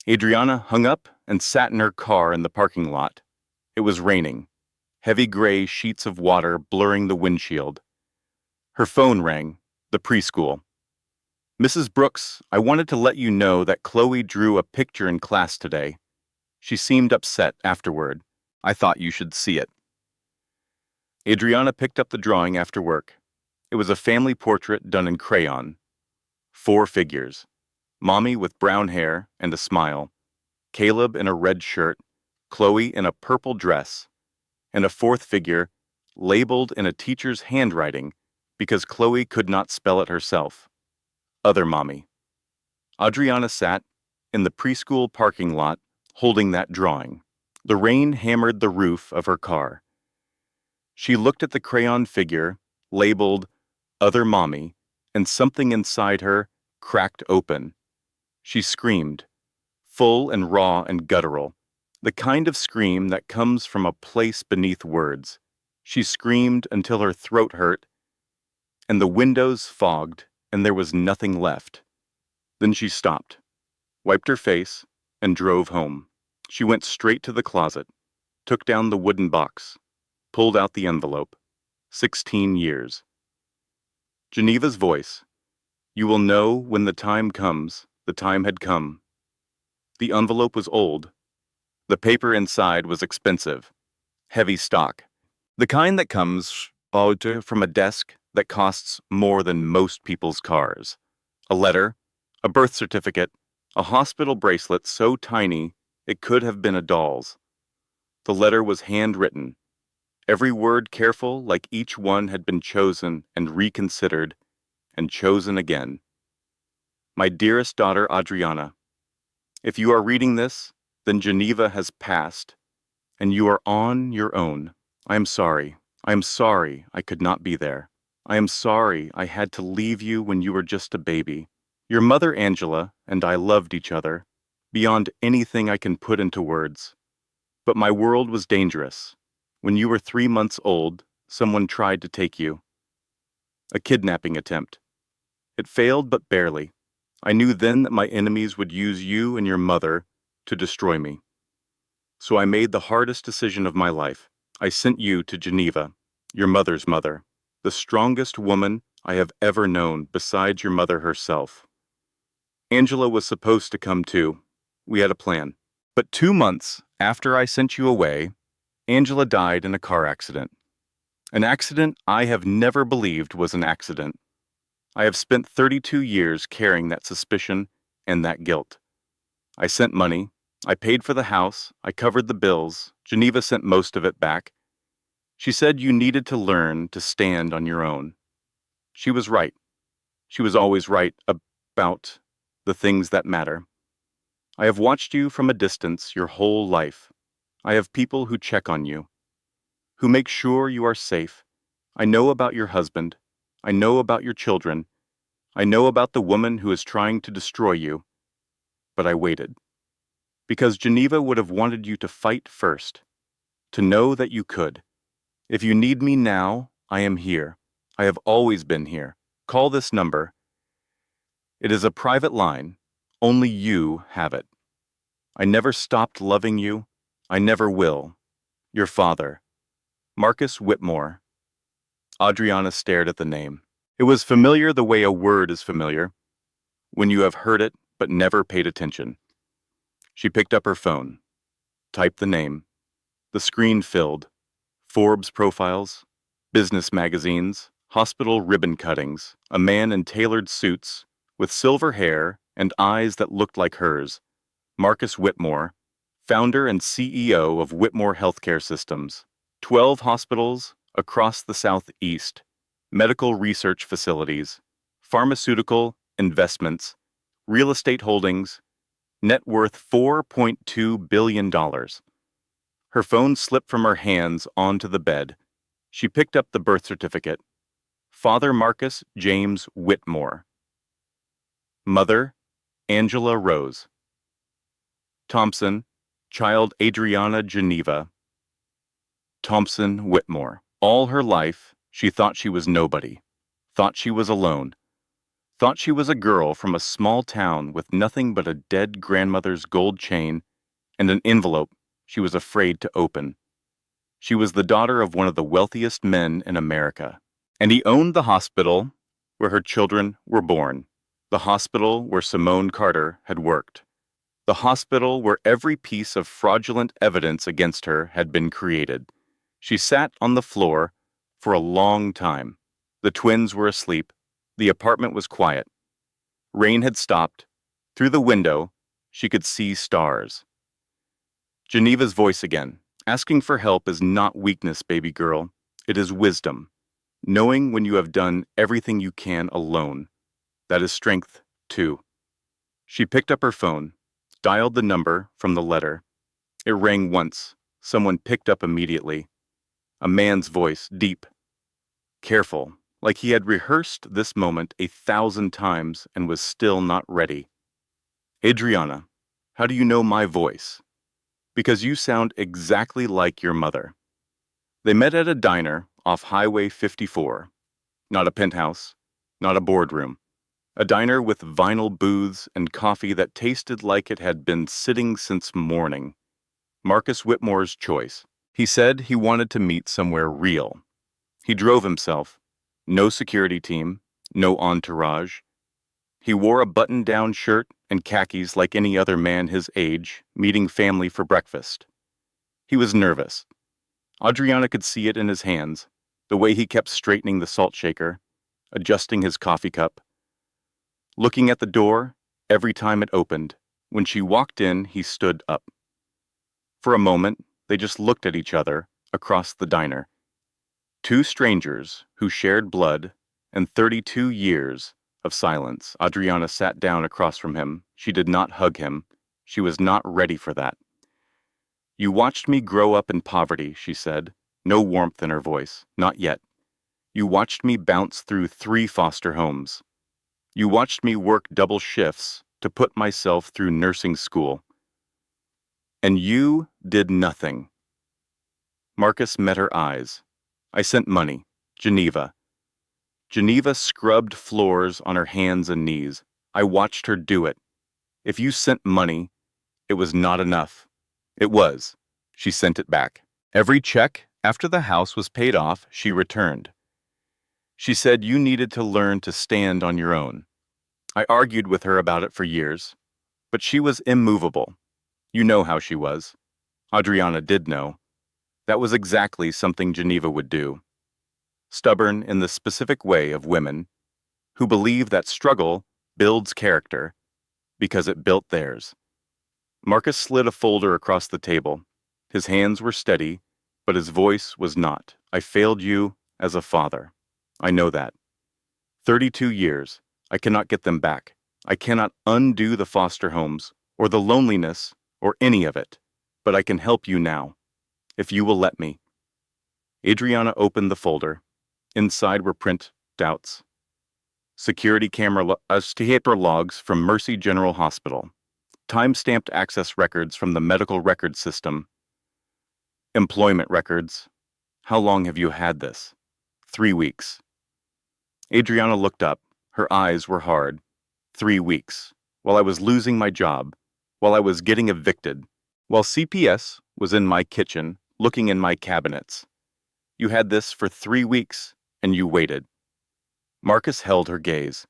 Speaker 1: Adriana hung up and sat in her car in the parking lot. It was raining, heavy gray sheets of water blurring the windshield. Her phone rang, the preschool. Mrs. Brooks, I wanted to let you know that Chloe drew a picture in class today. She seemed upset afterward. I thought you should see it. Adriana picked up the drawing after work. It was a family portrait done in crayon. 4 figures. Mommy with brown hair and a smile. Caleb in a red shirt. Chloe in a purple dress. And a 4th figure, labeled in a teacher's handwriting because Chloe could not spell it herself. Other mommy. Adriana sat in the preschool parking lot holding that drawing. The rain hammered the roof of her car. She looked at the crayon figure, labeled Other Mommy, and something inside her cracked open. She screamed, full and raw and guttural, the kind of scream that comes from a place beneath words. She screamed until her throat hurt, and the windows fogged, and there was nothing left. Then she stopped, wiped her face, and drove home. She went straight to the closet, took down the wooden box, pulled out the envelope. 16 years. Geneva's voice. You will know when the time comes. The time had come. The envelope was old. The paper inside was expensive. Heavy stock. The kind that comes out from a desk that costs more than most people's cars. A letter, a birth certificate, a hospital bracelet so tiny it could have been a doll's. The letter was handwritten. Every word careful, like each one had been chosen and reconsidered and chosen again. My dearest daughter Adriana, if you are reading this, then Geneva has passed, and you are on your own. I am sorry. I am sorry I could not be there. I am sorry I had to leave you when you were just a baby. Your mother Angela and I loved each other, beyond anything I can put into words. But my world was dangerous. When you were 3 months old, someone tried to take you. A kidnapping attempt. It failed, but barely. I knew then that my enemies would use you and your mother to destroy me. So I made the hardest decision of my life. I sent you to Geneva, your mother's mother, the strongest woman I have ever known besides your mother herself. Angela was supposed to come too. We had a plan. But 2 months after I sent you away, Angela died in a car accident. An accident I have never believed was an accident. I have spent 32 years carrying that suspicion and that guilt. I sent money. I paid for the house. I covered the bills. Geneva sent most of it back. She said you needed to learn to stand on your own. She was right. She was always right about the things that matter. I have watched you from a distance your whole life. I have people who check on you, who make sure you are safe. I know about your husband. I know about your children. I know about the woman who is trying to destroy you. But I waited. Because Geneva would have wanted you to fight first, to know that you could. If you need me now, I am here. I have always been here. Call this number. It is a private line. Only you have it. I never stopped loving you. I never will. Your father, Marcus Whitmore. Adriana stared at the name. It was familiar the way a word is familiar, when you have heard it but never paid attention. She picked up her phone, typed the name. The screen filled. Forbes profiles, business magazines, hospital ribbon cuttings, a man in tailored suits, with silver hair and eyes that looked like hers. Marcus Whitmore, founder and CEO of Whitmore Healthcare Systems. 12 hospitals across the Southeast, medical research facilities, pharmaceutical investments, real estate holdings, net worth $4.2 billion. Her phone slipped from her hands onto the bed. She picked up the birth certificate. Father Marcus James Whitmore. Mother Angela Rose. Thompson, child Adriana Geneva. Thompson Whitmore. All her life, she thought she was nobody, thought she was alone, thought she was a girl from a small town with nothing but a dead grandmother's gold chain and an envelope she was afraid to open. She was the daughter of one of the wealthiest men in America, and he owned the hospital where her children were born, the hospital where Simone Carter had worked, the hospital where every piece of fraudulent evidence against her had been created. She sat on the floor for a long time. The twins were asleep. The apartment was quiet. Rain had stopped. Through the window, she could see stars. Geneva's voice again. Asking for help is not weakness, baby girl. It is wisdom. Knowing when you have done everything you can alone. That is strength, too. She picked up her phone, dialed the number from the letter. It rang once. Someone picked up immediately. A man's voice, deep, careful, like he had rehearsed this moment 1,000 times and was still not ready. Adriana, how do you know my voice? Because you sound exactly like your mother. They met at a diner off Highway 54. Not a penthouse, not a boardroom. A diner with vinyl booths and coffee that tasted like it had been sitting since morning. Marcus Whitmore's choice. He said he wanted to meet somewhere real. He drove himself. No security team, no entourage. He wore a button-down shirt and khakis like any other man his age, meeting family for breakfast. He was nervous. Adriana could see it in his hands, the way he kept straightening the salt shaker, adjusting his coffee cup. Looking at the door, every time it opened. When she walked in, he stood up. For a moment, they just looked at each other across the diner. Two strangers who shared blood and 32 years of silence. Adriana sat down across from him. She did not hug him. She was not ready for that. You watched me grow up in poverty, she said, no warmth in her voice, not yet. You watched me bounce through 3 foster homes. You watched me work double shifts to put myself through nursing school. And you did nothing. Marcus met her eyes. I sent money. Geneva. Geneva scrubbed floors on her hands and knees. I watched her do it. If you sent money, it was not enough. It was. She sent it back. Every check, after the house was paid off, she returned. She said you needed to learn to stand on your own. I argued with her about it for years, but she was immovable. You know how she was. Adriana did know. That was exactly something Geneva would do. Stubborn in the specific way of women who believe that struggle builds character because it built theirs. Marcus slid a folder across the table. His hands were steady, but his voice was not. I failed you as a father. I know that. 32 years. I cannot get them back. I cannot undo the foster homes, or the loneliness, or any of it. But I can help you now, if you will let me. Adriana opened the folder. Inside were printouts. Security camera taper logs from Mercy General Hospital. Time-stamped access records from the medical records system. Employment records. How long have you had this? 3 weeks. Adriana looked up. Her eyes were hard. 3 weeks. While I was losing my job. While I was getting evicted. While CPS was in my kitchen, looking in my cabinets. You had this for 3 weeks, and you waited. Marcus held her gaze.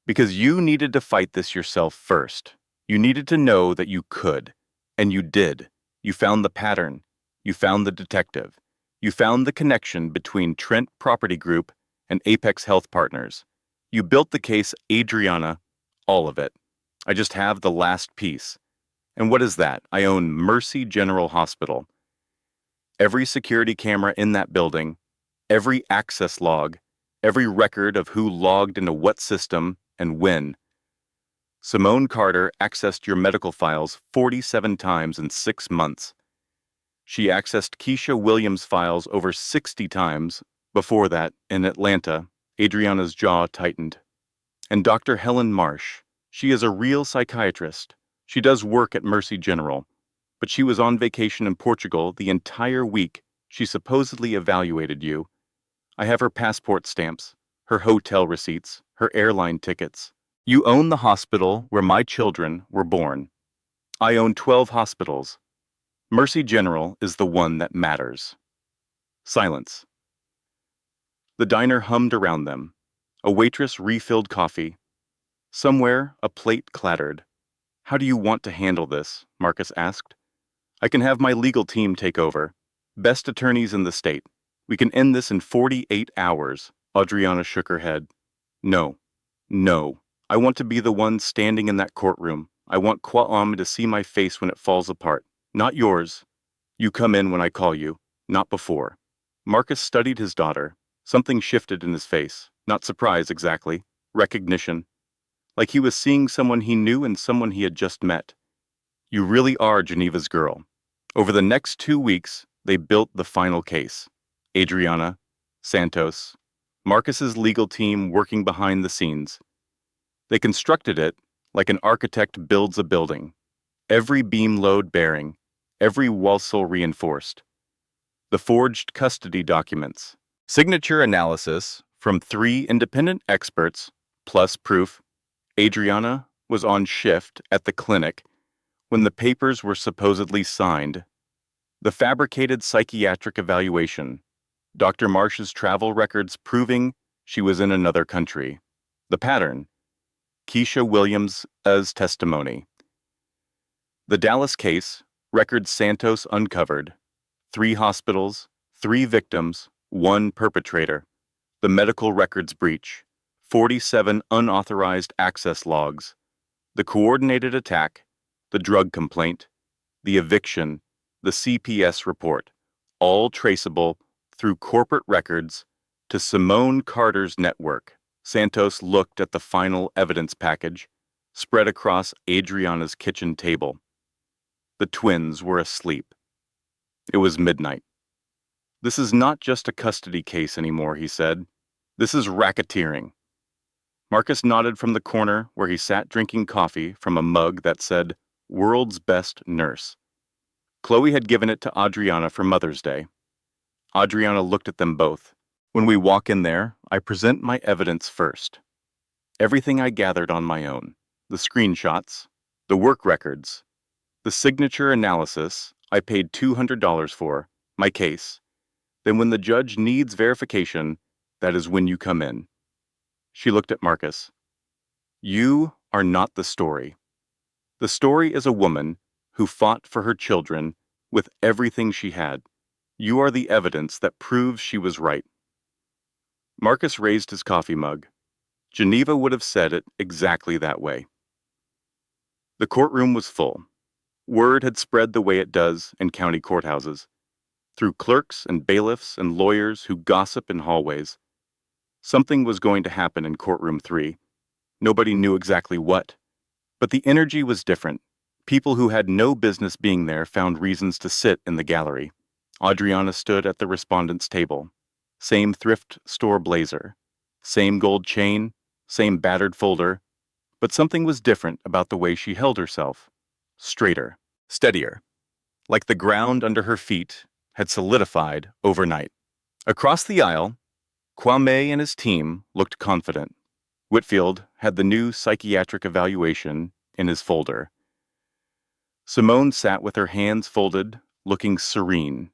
Speaker 1: Because you needed to fight this yourself first. You needed to know that you could. And you did. You found the pattern. You found the detective. You found the connection between Trent Property Group and Apex Health Partners. You built the case, Adriana, all of it. I just have the last piece. And what is that? I own Mercy General Hospital. Every security camera in that building, every access log, every record of who logged into what system and when. Simone Carter accessed your medical files 47 times in 6 months. She accessed Keisha Williams' files over 60 times. Before that, in Atlanta, Adriana's jaw tightened. And Dr. Helen Marsh, she is a real psychiatrist. She does work at Mercy General, but she was on vacation in Portugal the entire week she supposedly evaluated you. I have her passport stamps, her hotel receipts, her airline tickets. You own the hospital where my children were born. I own 12 hospitals. Mercy General is the one that matters. Silence. The diner hummed around them. A waitress refilled coffee. Somewhere, a plate clattered. How do you want to handle this? Marcus asked. I can have my legal team take over. Best attorneys in the state. We can end this in 48 hours. Adriana shook her head. No. No. I want to be the one standing in that courtroom. I want Kwame to see my face when it falls apart. Not yours. You come in when I call you, not before. Marcus studied his daughter. Something shifted in his face. Not surprise, exactly. Recognition. Like he was seeing someone he knew and someone he had just met. You really are Geneva's girl. Over the next 2 weeks, they built the final case. Adriana, Santos, Marcus's legal team working behind the scenes. They constructed it like an architect builds a building. Every beam load bearing, every Walsall reinforced. The forged custody documents. Signature analysis from 3 independent experts, plus proof. Adriana was on shift at the clinic when the papers were supposedly signed. The fabricated psychiatric evaluation. Dr. Marsh's travel records proving she was in another country. The pattern. Keisha Williams' testimony. The Dallas case, records Santos uncovered. 3 hospitals, 3 victims, 1 perpetrator. The medical records breach. 47 unauthorized access logs. The coordinated attack, the drug complaint, the eviction, the CPS report, all traceable through corporate records to Simone Carter's network. Santos looked at the final evidence package, spread across Adriana's kitchen table. The twins were asleep. It was midnight. This is not just a custody case anymore, he said. This is racketeering. Marcus nodded from the corner where he sat drinking coffee from a mug that said, World's Best Nurse. Chloe had given it to Adriana for Mother's Day. Adriana looked at them both. When we walk in there, I present my evidence first. Everything I gathered on my own. The screenshots, the work records, the signature analysis I paid $200 for, my case. Then when the judge needs verification, that is when you come in. She looked at Marcus. You are not the story. The story is a woman who fought for her children with everything she had. You are the evidence that proves she was right. Marcus raised his coffee mug. Geneva would have said it exactly that way. The courtroom was full. Word had spread the way it does in county courthouses, through clerks and bailiffs and lawyers who gossip in hallways. Something was going to happen in courtroom 3. Nobody knew exactly what, but the energy was different. People who had no business being there found reasons to sit in the gallery. Adriana stood at the respondent's table. Same thrift store blazer, same gold chain, same battered folder, but something was different about the way she held herself. Straighter, steadier, like the ground under her feet had solidified overnight. Across the aisle, Kwame and his team looked confident. Whitfield had the new psychiatric evaluation in his folder. Simone sat with her hands folded, looking serene.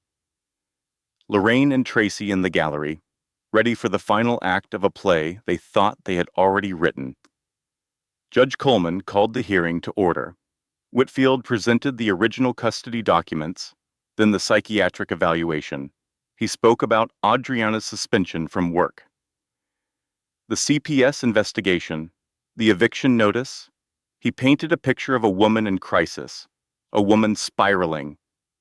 Speaker 1: Lorraine and Tracy in the gallery, ready for the final act of a play they thought they had already written. Judge Coleman called the hearing to order. Whitfield presented the original custody documents, then the psychiatric evaluation. He spoke about Adriana's suspension from work. The CPS investigation, the eviction notice. He painted a picture of a woman in crisis, a woman spiraling,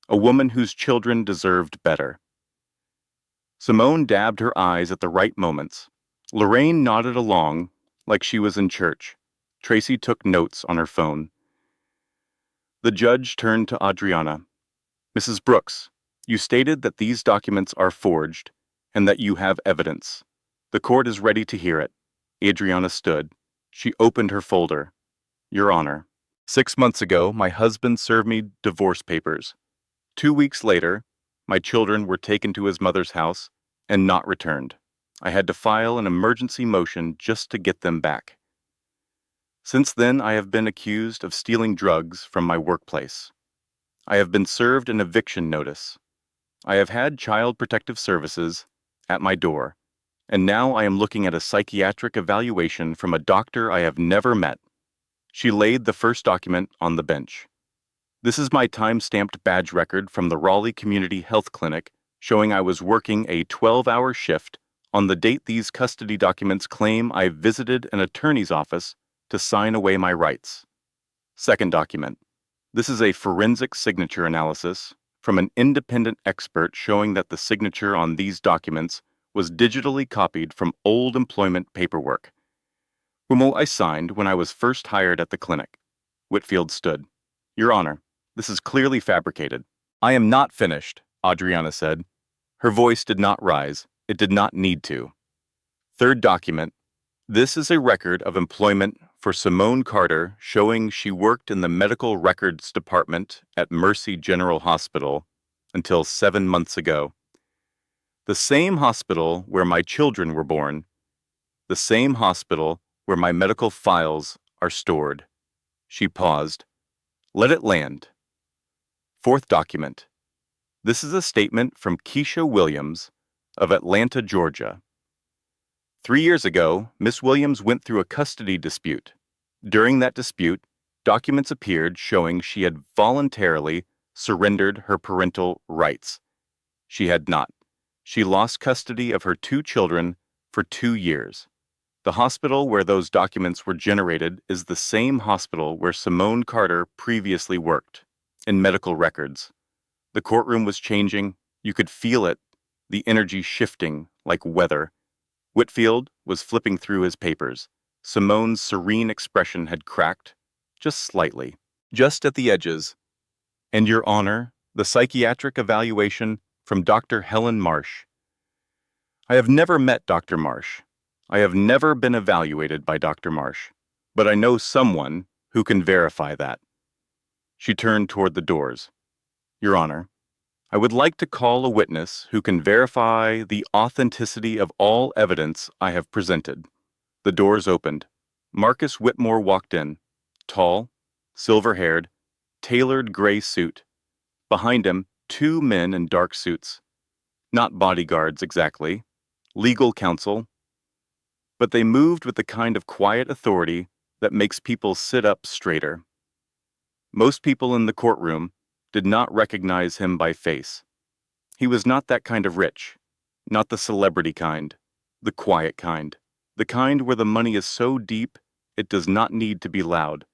Speaker 1: a woman whose children deserved better. Simone dabbed her eyes at the right moments. Lorraine nodded along like she was in church. Tracy took notes on her phone. The judge turned to Adriana. Mrs. Brooks, you stated that these documents are forged and that you have evidence. The court is ready to hear it. Adriana stood. She opened her folder. Your Honor, 6 months ago, my husband served me divorce papers. 2 weeks later, my children were taken to his mother's house and not returned. I had to file an emergency motion just to get them back. Since then, I have been accused of stealing drugs from my workplace. I have been served an eviction notice. I have had Child Protective Services at my door, and now I am looking at a psychiatric evaluation from a doctor I have never met. She laid the first document on the bench. This is my time-stamped badge record from the Raleigh Community Health Clinic showing I was working a 12-hour shift on the date these custody documents claim I visited an attorney's office to sign away my rights. Second document. This is a forensic signature analysis from an independent expert showing that the signature on these documents was digitally copied from old employment paperwork. From what I signed when I was first hired at the clinic. Whitfield stood. Your Honor, this is clearly fabricated. I am not finished, Adriana said. Her voice did not rise. It did not need to. Third document. This is a record of employment for Simone Carter showing she worked in the medical records department at Mercy General Hospital until 7 months ago. The same hospital where my children were born. The same hospital where my medical files are stored. She paused. Let it land. Fourth document. This is a statement from Keisha Williams of Atlanta, Georgia. 3 years ago, Miss Williams went through a custody dispute. During that dispute, documents appeared showing she had voluntarily surrendered her parental rights. She had not. She lost custody of her 2 children for 2 years. The hospital where those documents were generated is the same hospital where Simone Carter previously worked, in medical records. The courtroom was changing. You could feel it, the energy shifting like weather. Whitfield was flipping through his papers. Simone's serene expression had cracked, just slightly, just at the edges. And Your Honor, the psychiatric evaluation from Dr. Helen Marsh. I have never met Dr. Marsh. I have never been evaluated by Dr. Marsh, but I know someone who can verify that. She turned toward the doors. Your Honor, I would like to call a witness who can verify the authenticity of all evidence I have presented. The doors opened. Marcus Whitmore walked in, tall, silver-haired, tailored gray suit. Behind him, 2 men in dark suits. Not bodyguards exactly, legal counsel, but they moved with the kind of quiet authority that makes people sit up straighter. Most people in the courtroom did not recognize him by face. He was not that kind of rich, not the celebrity kind, the quiet kind, the kind where the money is so deep it does not need to be loud.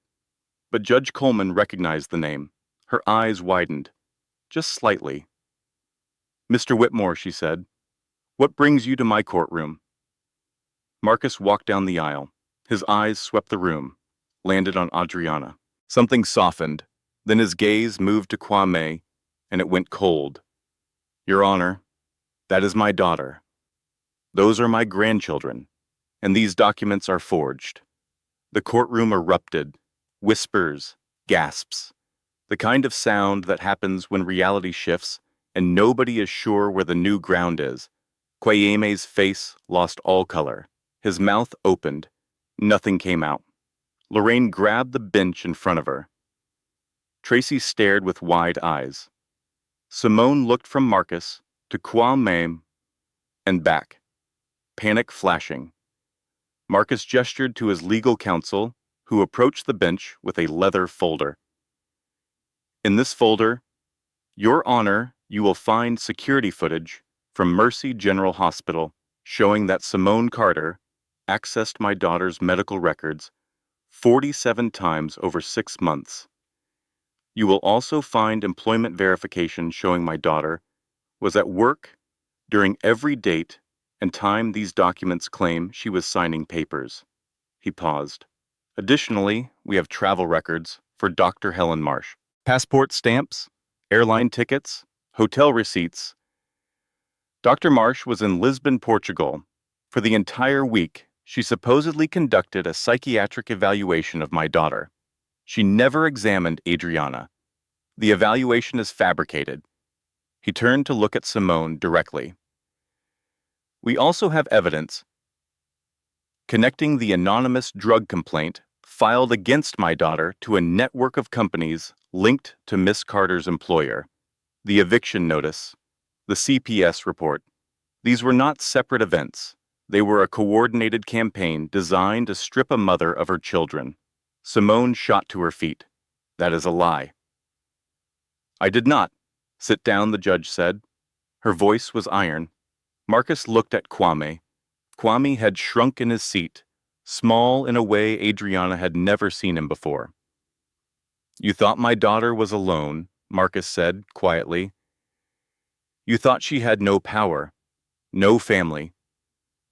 Speaker 1: But Judge Coleman recognized the name. Her eyes widened, just slightly. "Mr. Whitmore," she said, "what brings you to my courtroom?" Marcus walked down the aisle. His eyes swept the room, landed on Adriana. Something softened, then his gaze moved to Kwame, and it went cold. "Your Honor, that is my daughter. Those are my grandchildren, and these documents are forged." The courtroom erupted, whispers, gasps, the kind of sound that happens when reality shifts and nobody is sure where the new ground is. Kwame's face lost all color. His mouth opened. Nothing came out. Lorraine grabbed the bench in front of her. Tracy stared with wide eyes. Simone looked from Marcus to Kwame and back, panic flashing. Marcus gestured to his legal counsel, who approached the bench with a leather folder. "In this folder, Your Honor, you will find security footage from Mercy General Hospital showing that Simone Carter accessed my daughter's medical records 47 times over 6 months. You will also find employment verification showing my daughter was at work during every date and time these documents claim she was signing papers." He paused. "Additionally, we have travel records for Dr. Helen Marsh. Passport stamps, airline tickets, hotel receipts. Dr. Marsh was in Lisbon, Portugal. For the entire week, she supposedly conducted a psychiatric evaluation of my daughter. She never examined Adriana. The evaluation is fabricated." He turned to look at Simone directly. "We also have evidence connecting the anonymous drug complaint filed against my daughter to a network of companies linked to Miss Carter's employer, the eviction notice, the CPS report. These were not separate events. They were a coordinated campaign designed to strip a mother of her children." Simone shot to her feet. "That is a lie." "I did not. Sit down," the judge said. Her voice was iron. Marcus looked at Kwame. Kwame had shrunk in his seat, small in a way Adriana had never seen him before. "You thought my daughter was alone," Marcus said quietly. "You thought she had no power, no family,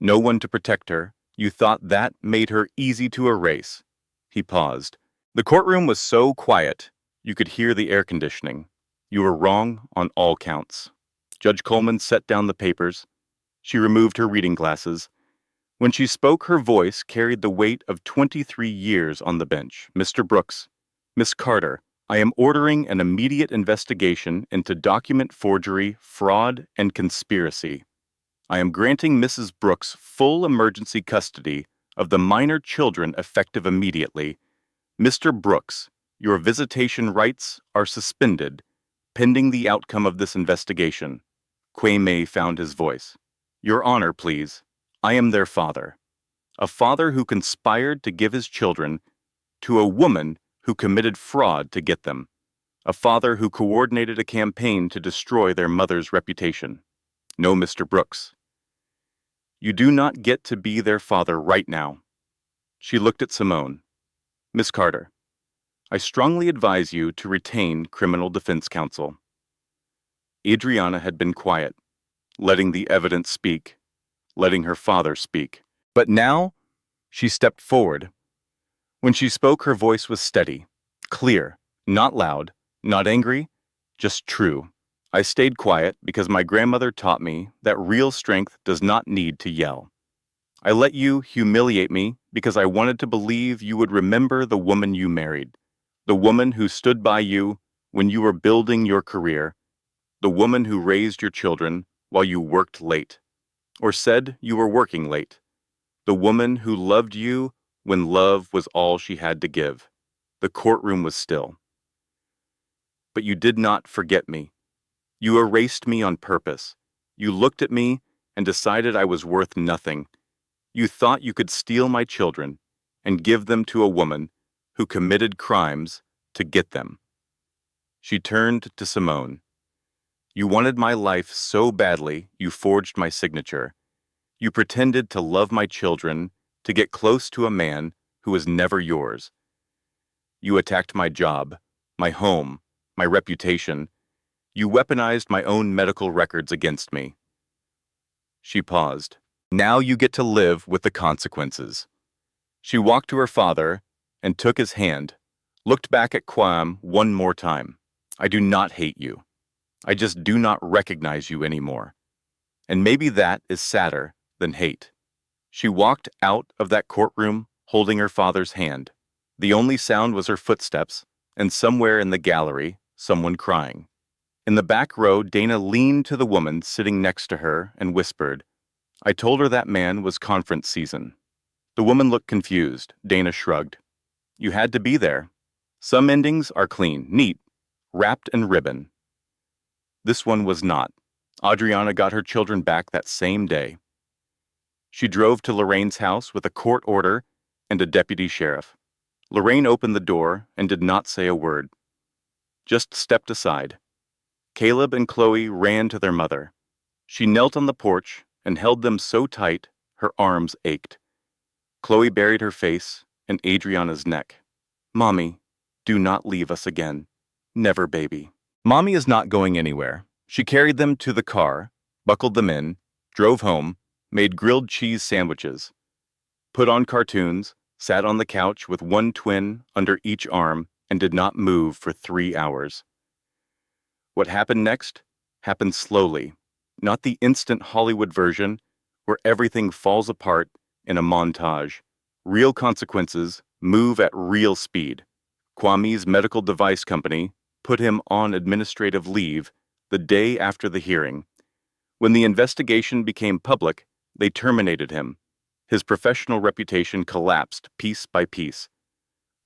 Speaker 1: no one to protect her. You thought that made her easy to erase." He paused. The courtroom was so quiet, you could hear the air conditioning. "You were wrong on all counts." Judge Coleman set down the papers. She removed her reading glasses. When she spoke, her voice carried the weight of 23 years on the bench. "Mr. Brooks, Miss Carter, I am ordering an immediate investigation into document forgery, fraud, and conspiracy. I am granting Mrs. Brooks full emergency custody of the minor children effective immediately. Mr. Brooks, your visitation rights are suspended, pending the outcome of this investigation." Kwame found his voice. "Your Honor, please. I am their father. A father who conspired to give his children to a woman who committed fraud to get them. A father who coordinated a campaign to destroy their mother's reputation. No, Mr. Brooks. You do not get to be their father right now." She looked at Simone. "Miss Carter, I strongly advise you to retain criminal defense counsel." Adriana had been quiet, letting the evidence speak, letting her father speak. But now, she stepped forward. When she spoke, her voice was steady, clear, not loud, not angry, just true. "I stayed quiet because my grandmother taught me that real strength does not need to yell. I let you humiliate me because I wanted to believe you would remember the woman you married, the woman who stood by you when you were building your career, the woman who raised your children while you worked late, or said you were working late, the woman who loved you when love was all she had to give." The courtroom was still. "But you did not forget me. You erased me on purpose. You looked at me and decided I was worth nothing. You thought you could steal my children. and give them to a woman who committed crimes to get them. She turned to Simone. You wanted my life so badly, you forged my signature. You pretended to love my children, to get close to a man who was never yours. You attacked my job, my home, my reputation. You weaponized my own medical records against me. She paused. Now you get to live with the consequences. She walked to her father and took his hand, looked back at Kwame one more time. I do not hate you. I just do not recognize you anymore. And maybe that is sadder than hate. She walked out of that courtroom holding her father's hand. The only sound was her footsteps, and somewhere in the gallery, someone crying. In the back row, Dana leaned to the woman sitting next to her and whispered, I told her that man was conference season. The woman looked confused. Dana shrugged. You had to be there. Some endings are clean, neat, wrapped in ribbon. This one was not. Adriana got her children back that same day. She drove to Lorraine's house with a court order and a deputy sheriff. Lorraine opened the door and did not say a word, just stepped aside. Caleb and Chloe ran to their mother. She knelt on the porch and held them so tight her arms ached. Chloe buried her face in Adriana's neck. Mommy, do not leave us again. Never, baby. Mommy is not going anywhere. She carried them to the car, buckled them in, drove home, made grilled cheese sandwiches, put on cartoons, sat on the couch with one twin under each arm, and did not move for 3 hours. What happened next happened slowly, not the instant Hollywood version where everything falls apart in a montage. Real consequences move at real speed. Kwame's medical device company put him on administrative leave the day after the hearing. When the investigation became public, they terminated him. His professional reputation collapsed piece by piece.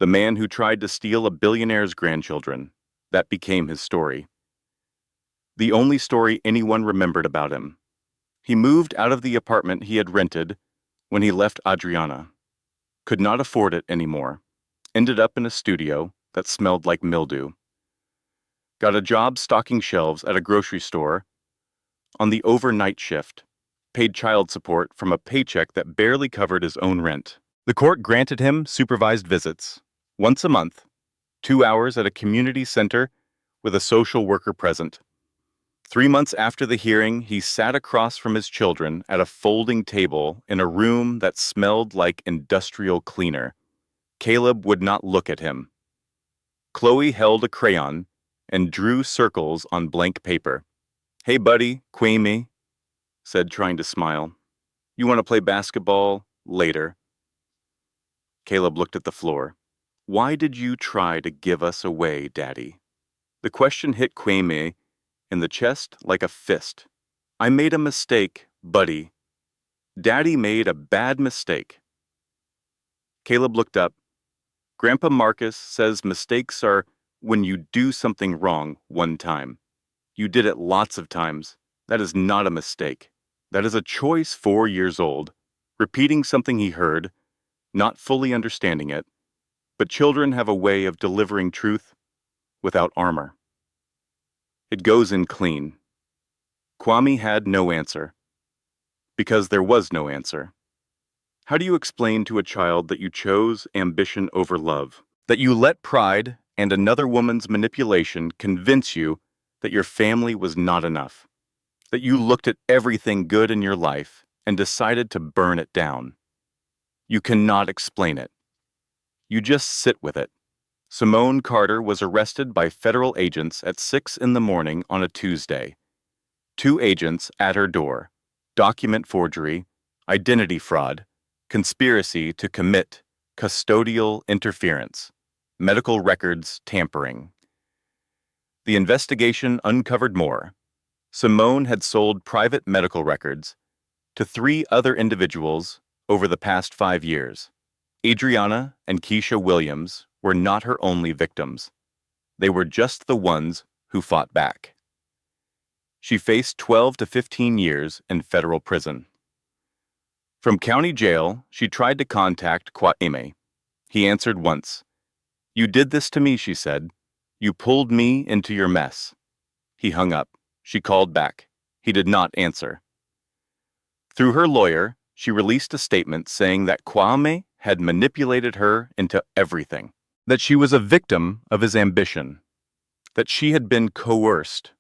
Speaker 1: The man who tried to steal a billionaire's grandchildren, that became his story. The only story anyone remembered about him. He moved out of the apartment he had rented when he left Adriana. Could not afford it anymore. Ended up in a studio that smelled like mildew. Got a job stocking shelves at a grocery store on the overnight shift. Paid child support from a paycheck that barely covered his own rent. The court granted him supervised visits, once a month, 2 hours at a community center with a social worker present. 3 months after the hearing, he sat across from his children at a folding table in a room that smelled like industrial cleaner. Caleb would not look at him. Chloe held a crayon and drew circles on blank paper. Hey buddy, Kwame, said, trying to smile. You want to play basketball later? Caleb looked at the floor. Why did you try to give us away, Daddy? The question hit Kwame in the chest like a fist. I made a mistake, buddy. Daddy made a bad mistake. Caleb looked up. Grandpa Marcus says mistakes are when you do something wrong one time. You did it lots of times. That is not a mistake. That is a choice 4 years old, repeating something he heard, not fully understanding it. But children have a way of delivering truth without armor. It goes in clean. Kwame had no answer, because there was no answer. How do you explain to a child that you chose ambition over love, that you let pride and another woman's manipulation convince you that your family was not enough, that you looked at everything good in your life and decided to burn it down? You cannot explain it. You just sit with it. Simone Carter was arrested by federal agents at 6 in the morning on a Tuesday. 2 agents at her door. Document forgery, identity fraud, conspiracy to commit custodial interference, medical records tampering. The investigation uncovered more. Simone had sold private medical records to 3 other individuals over the past 5 years. Adriana and Keisha Williams were not her only victims. They were just the ones who fought back. She faced 12 to 15 years in federal prison. From county jail, she tried to contact Kwame. He answered once. You did this to me, she said. You pulled me into your mess. He hung up. She called back. He did not answer. Through her lawyer, she released a statement saying that Kwame had manipulated her into everything, that she was a victim of his ambition, that she had been coerced.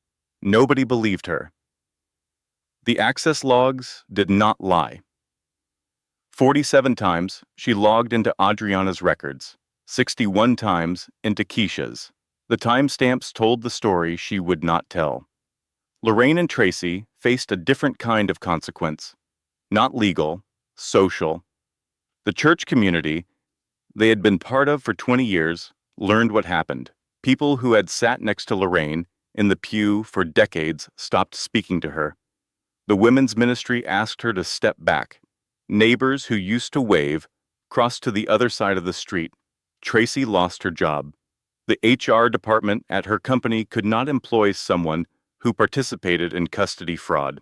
Speaker 1: Nobody believed her. The access logs did not lie. 47 times she logged into Adriana's records, 61 times into Keisha's. The timestamps told the story she would not tell. Lorraine and Tracy faced a different kind of consequence. Not legal, social. The church community they had been part of for 20 years learned what happened. People who had sat next to Lorraine in the pew for decades stopped speaking to her. The women's ministry asked her to step back. Neighbors who used to wave crossed to the other side of the street. Tracy lost her job. The HR department at her company could not employ someone who participated in custody fraud.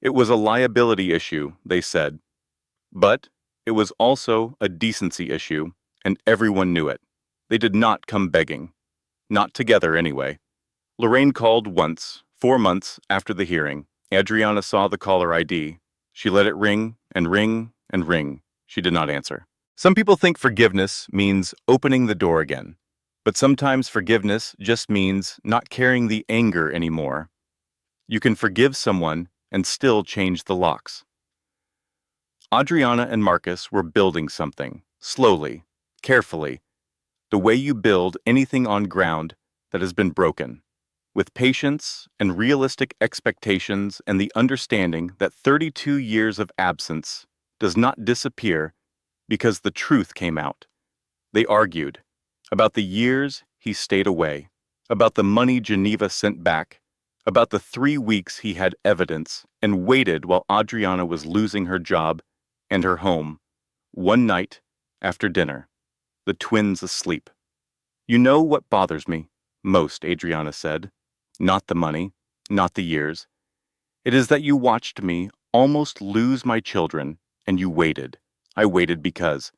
Speaker 1: It was a liability issue, they said. But it was also a decency issue, and everyone knew it. They did not come begging. Not together, anyway. Lorraine called once, 4 months after the hearing. Adriana saw the caller ID. She let it ring and ring and ring. She did not answer. Some people think forgiveness means opening the door again. But sometimes forgiveness just means not carrying the anger anymore. You can forgive someone and still change the locks. Adriana and Marcus were building something, slowly, carefully, the way you build anything on ground that has been broken, with patience and realistic expectations and the understanding that 32 years of absence does not disappear because the truth came out. They argued about the years he stayed away, about the money Geneva sent back, about the 3 weeks he had evidence and waited while Adriana was losing her job and her home. One night, after dinner, the twins asleep. You know what bothers me most, Adriana said. Not the money, not the years. It is that you watched me almost lose my children, and you waited. I waited because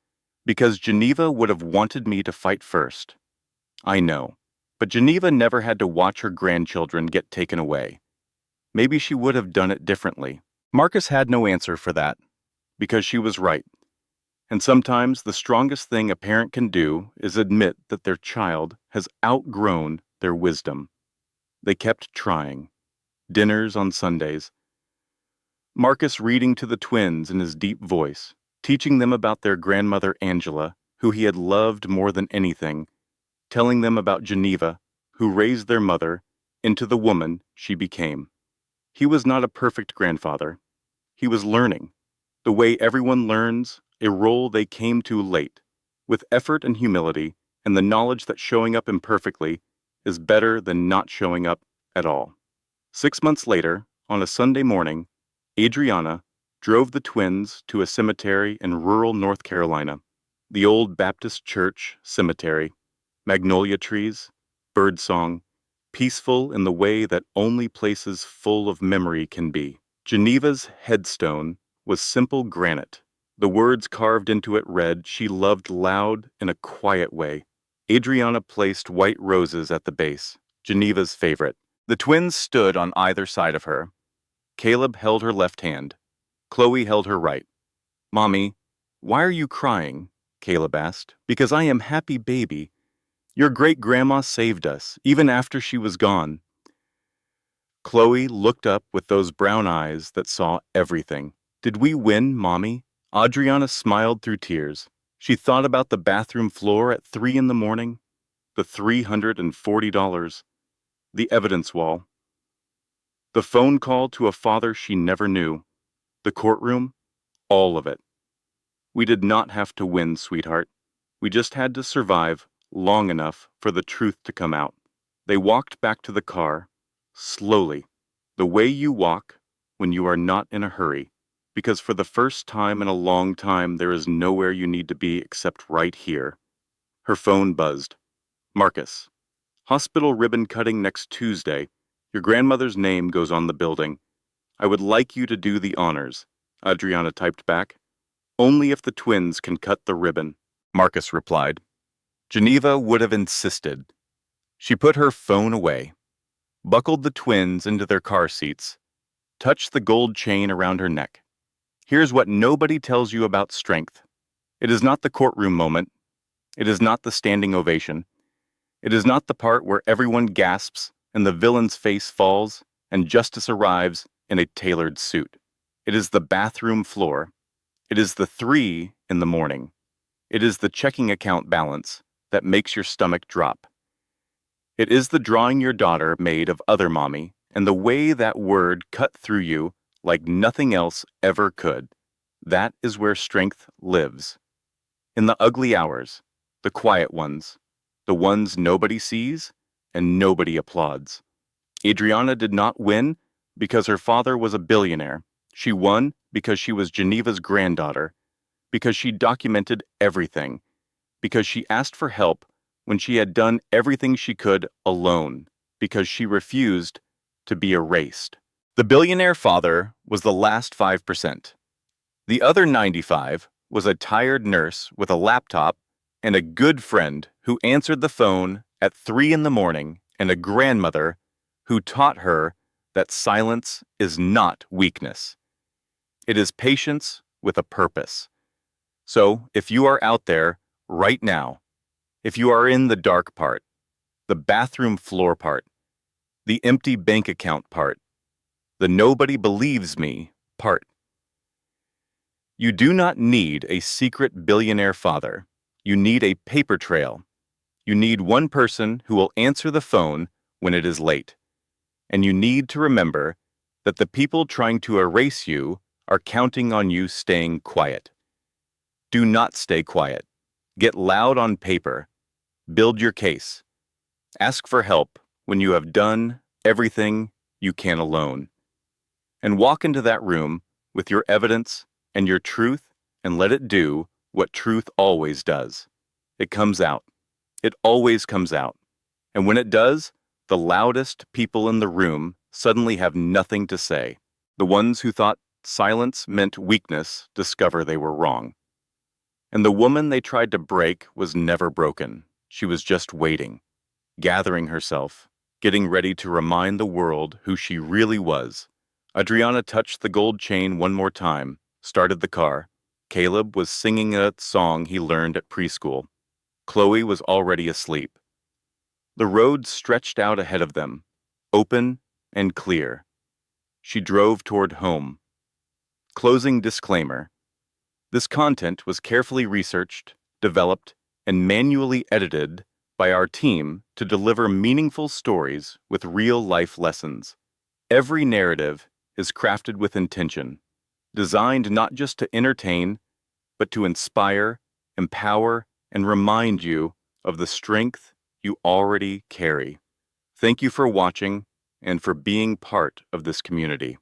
Speaker 1: Geneva would have wanted me to fight first. I know, but Geneva never had to watch her grandchildren get taken away. Maybe she would have done it differently. Marcus had no answer for that, because she was right. And sometimes the strongest thing a parent can do is admit that their child has outgrown their wisdom. They kept trying. Dinners on Sundays. Marcus reading to the twins in his deep voice, teaching them about their grandmother Angela, who he had loved more than anything, telling them about Geneva, who raised their mother into the woman she became. He was not a perfect grandfather. He was learning, the way everyone learns, a role they came to late, with effort and humility, and the knowledge that showing up imperfectly is better than not showing up at all. 6 months later, on a Sunday morning, Adriana drove the twins to a cemetery in rural North Carolina, the old Baptist Church cemetery, magnolia trees, birdsong, peaceful in the way that only places full of memory can be. Geneva's headstone was simple granite. The words carved into it read, "She loved loud in a quiet way." Adriana placed white roses at the base, Geneva's favorite. The twins stood on either side of her. Caleb held her left hand. Chloe held her right. "Mommy, why are you crying?" Caleb asked. "Because I am happy, baby. Your great-grandma saved us, even after she was gone." Chloe looked up with those brown eyes that saw everything. "Did we win, Mommy?" Adriana smiled through tears. She thought about the bathroom floor at 3 in the morning, the $340, the evidence wall, the phone call to a father she never knew, the courtroom, all of it. "We did not have to win, sweetheart. We just had to survive long enough for the truth to come out." They walked back to the car, slowly, the way you walk when you are not in a hurry, because for the first time in a long time there is nowhere you need to be except right here. Her phone buzzed. "Marcus, hospital ribbon cutting next Tuesday. Your grandmother's name goes on the building. I would like you to do the honors," Adriana typed back. "Only if the twins can cut the ribbon." Marcus replied. Geneva would have insisted. She put her phone away, buckled the twins into their car seats, touched the gold chain around her neck. Here's what nobody tells you about strength. It is not the courtroom moment. It is not the standing ovation. It is not the part where everyone gasps and the villain's face falls and justice arrives in a tailored suit. It is the bathroom floor. It is the 3 in the morning. It is the checking account balance that makes your stomach drop. It is the drawing your daughter made of other mommy and the way that word cut through you like nothing else ever could. That is where strength lives. In the ugly hours, the quiet ones, the ones nobody sees and nobody applauds. Adriana did not win because her father was a billionaire. She won because she was Geneva's granddaughter, because she documented everything, because she asked for help when she had done everything she could alone, because she refused to be erased. The billionaire father was the last 5%. The other 95 was a tired nurse with a laptop and a good friend who answered the phone at 3 in the morning and a grandmother who taught her that silence is not weakness. It is patience with a purpose. So, if you are out there right now, if you are in the dark part, the bathroom floor part, the empty bank account part, the nobody believes me part, you do not need a secret billionaire father. You need a paper trail. You need one person who will answer the phone when it is late. And you need to remember that the people trying to erase you are counting on you staying quiet. Do not stay quiet. Get loud on paper. Build your case. Ask for help when you have done everything you can alone. And walk into that room with your evidence and your truth and let it do what truth always does. It comes out. It always comes out. And when it does, the loudest people in the room suddenly have nothing to say. The ones who thought silence meant weakness discover they were wrong. And the woman they tried to break was never broken. She was just waiting, gathering herself, getting ready to remind the world who she really was. Adriana touched the gold chain one more time, started the car. Caleb was singing a song he learned at preschool. Chloe was already asleep. The road stretched out ahead of them, open and clear. She drove toward home. Closing disclaimer. This content was carefully researched, developed, and manually edited by our team to deliver meaningful stories with real-life lessons. Every narrative is crafted with intention, designed not just to entertain, but to inspire, empower, and remind you of the strength you already carry. Thank you for watching and for being part of this community.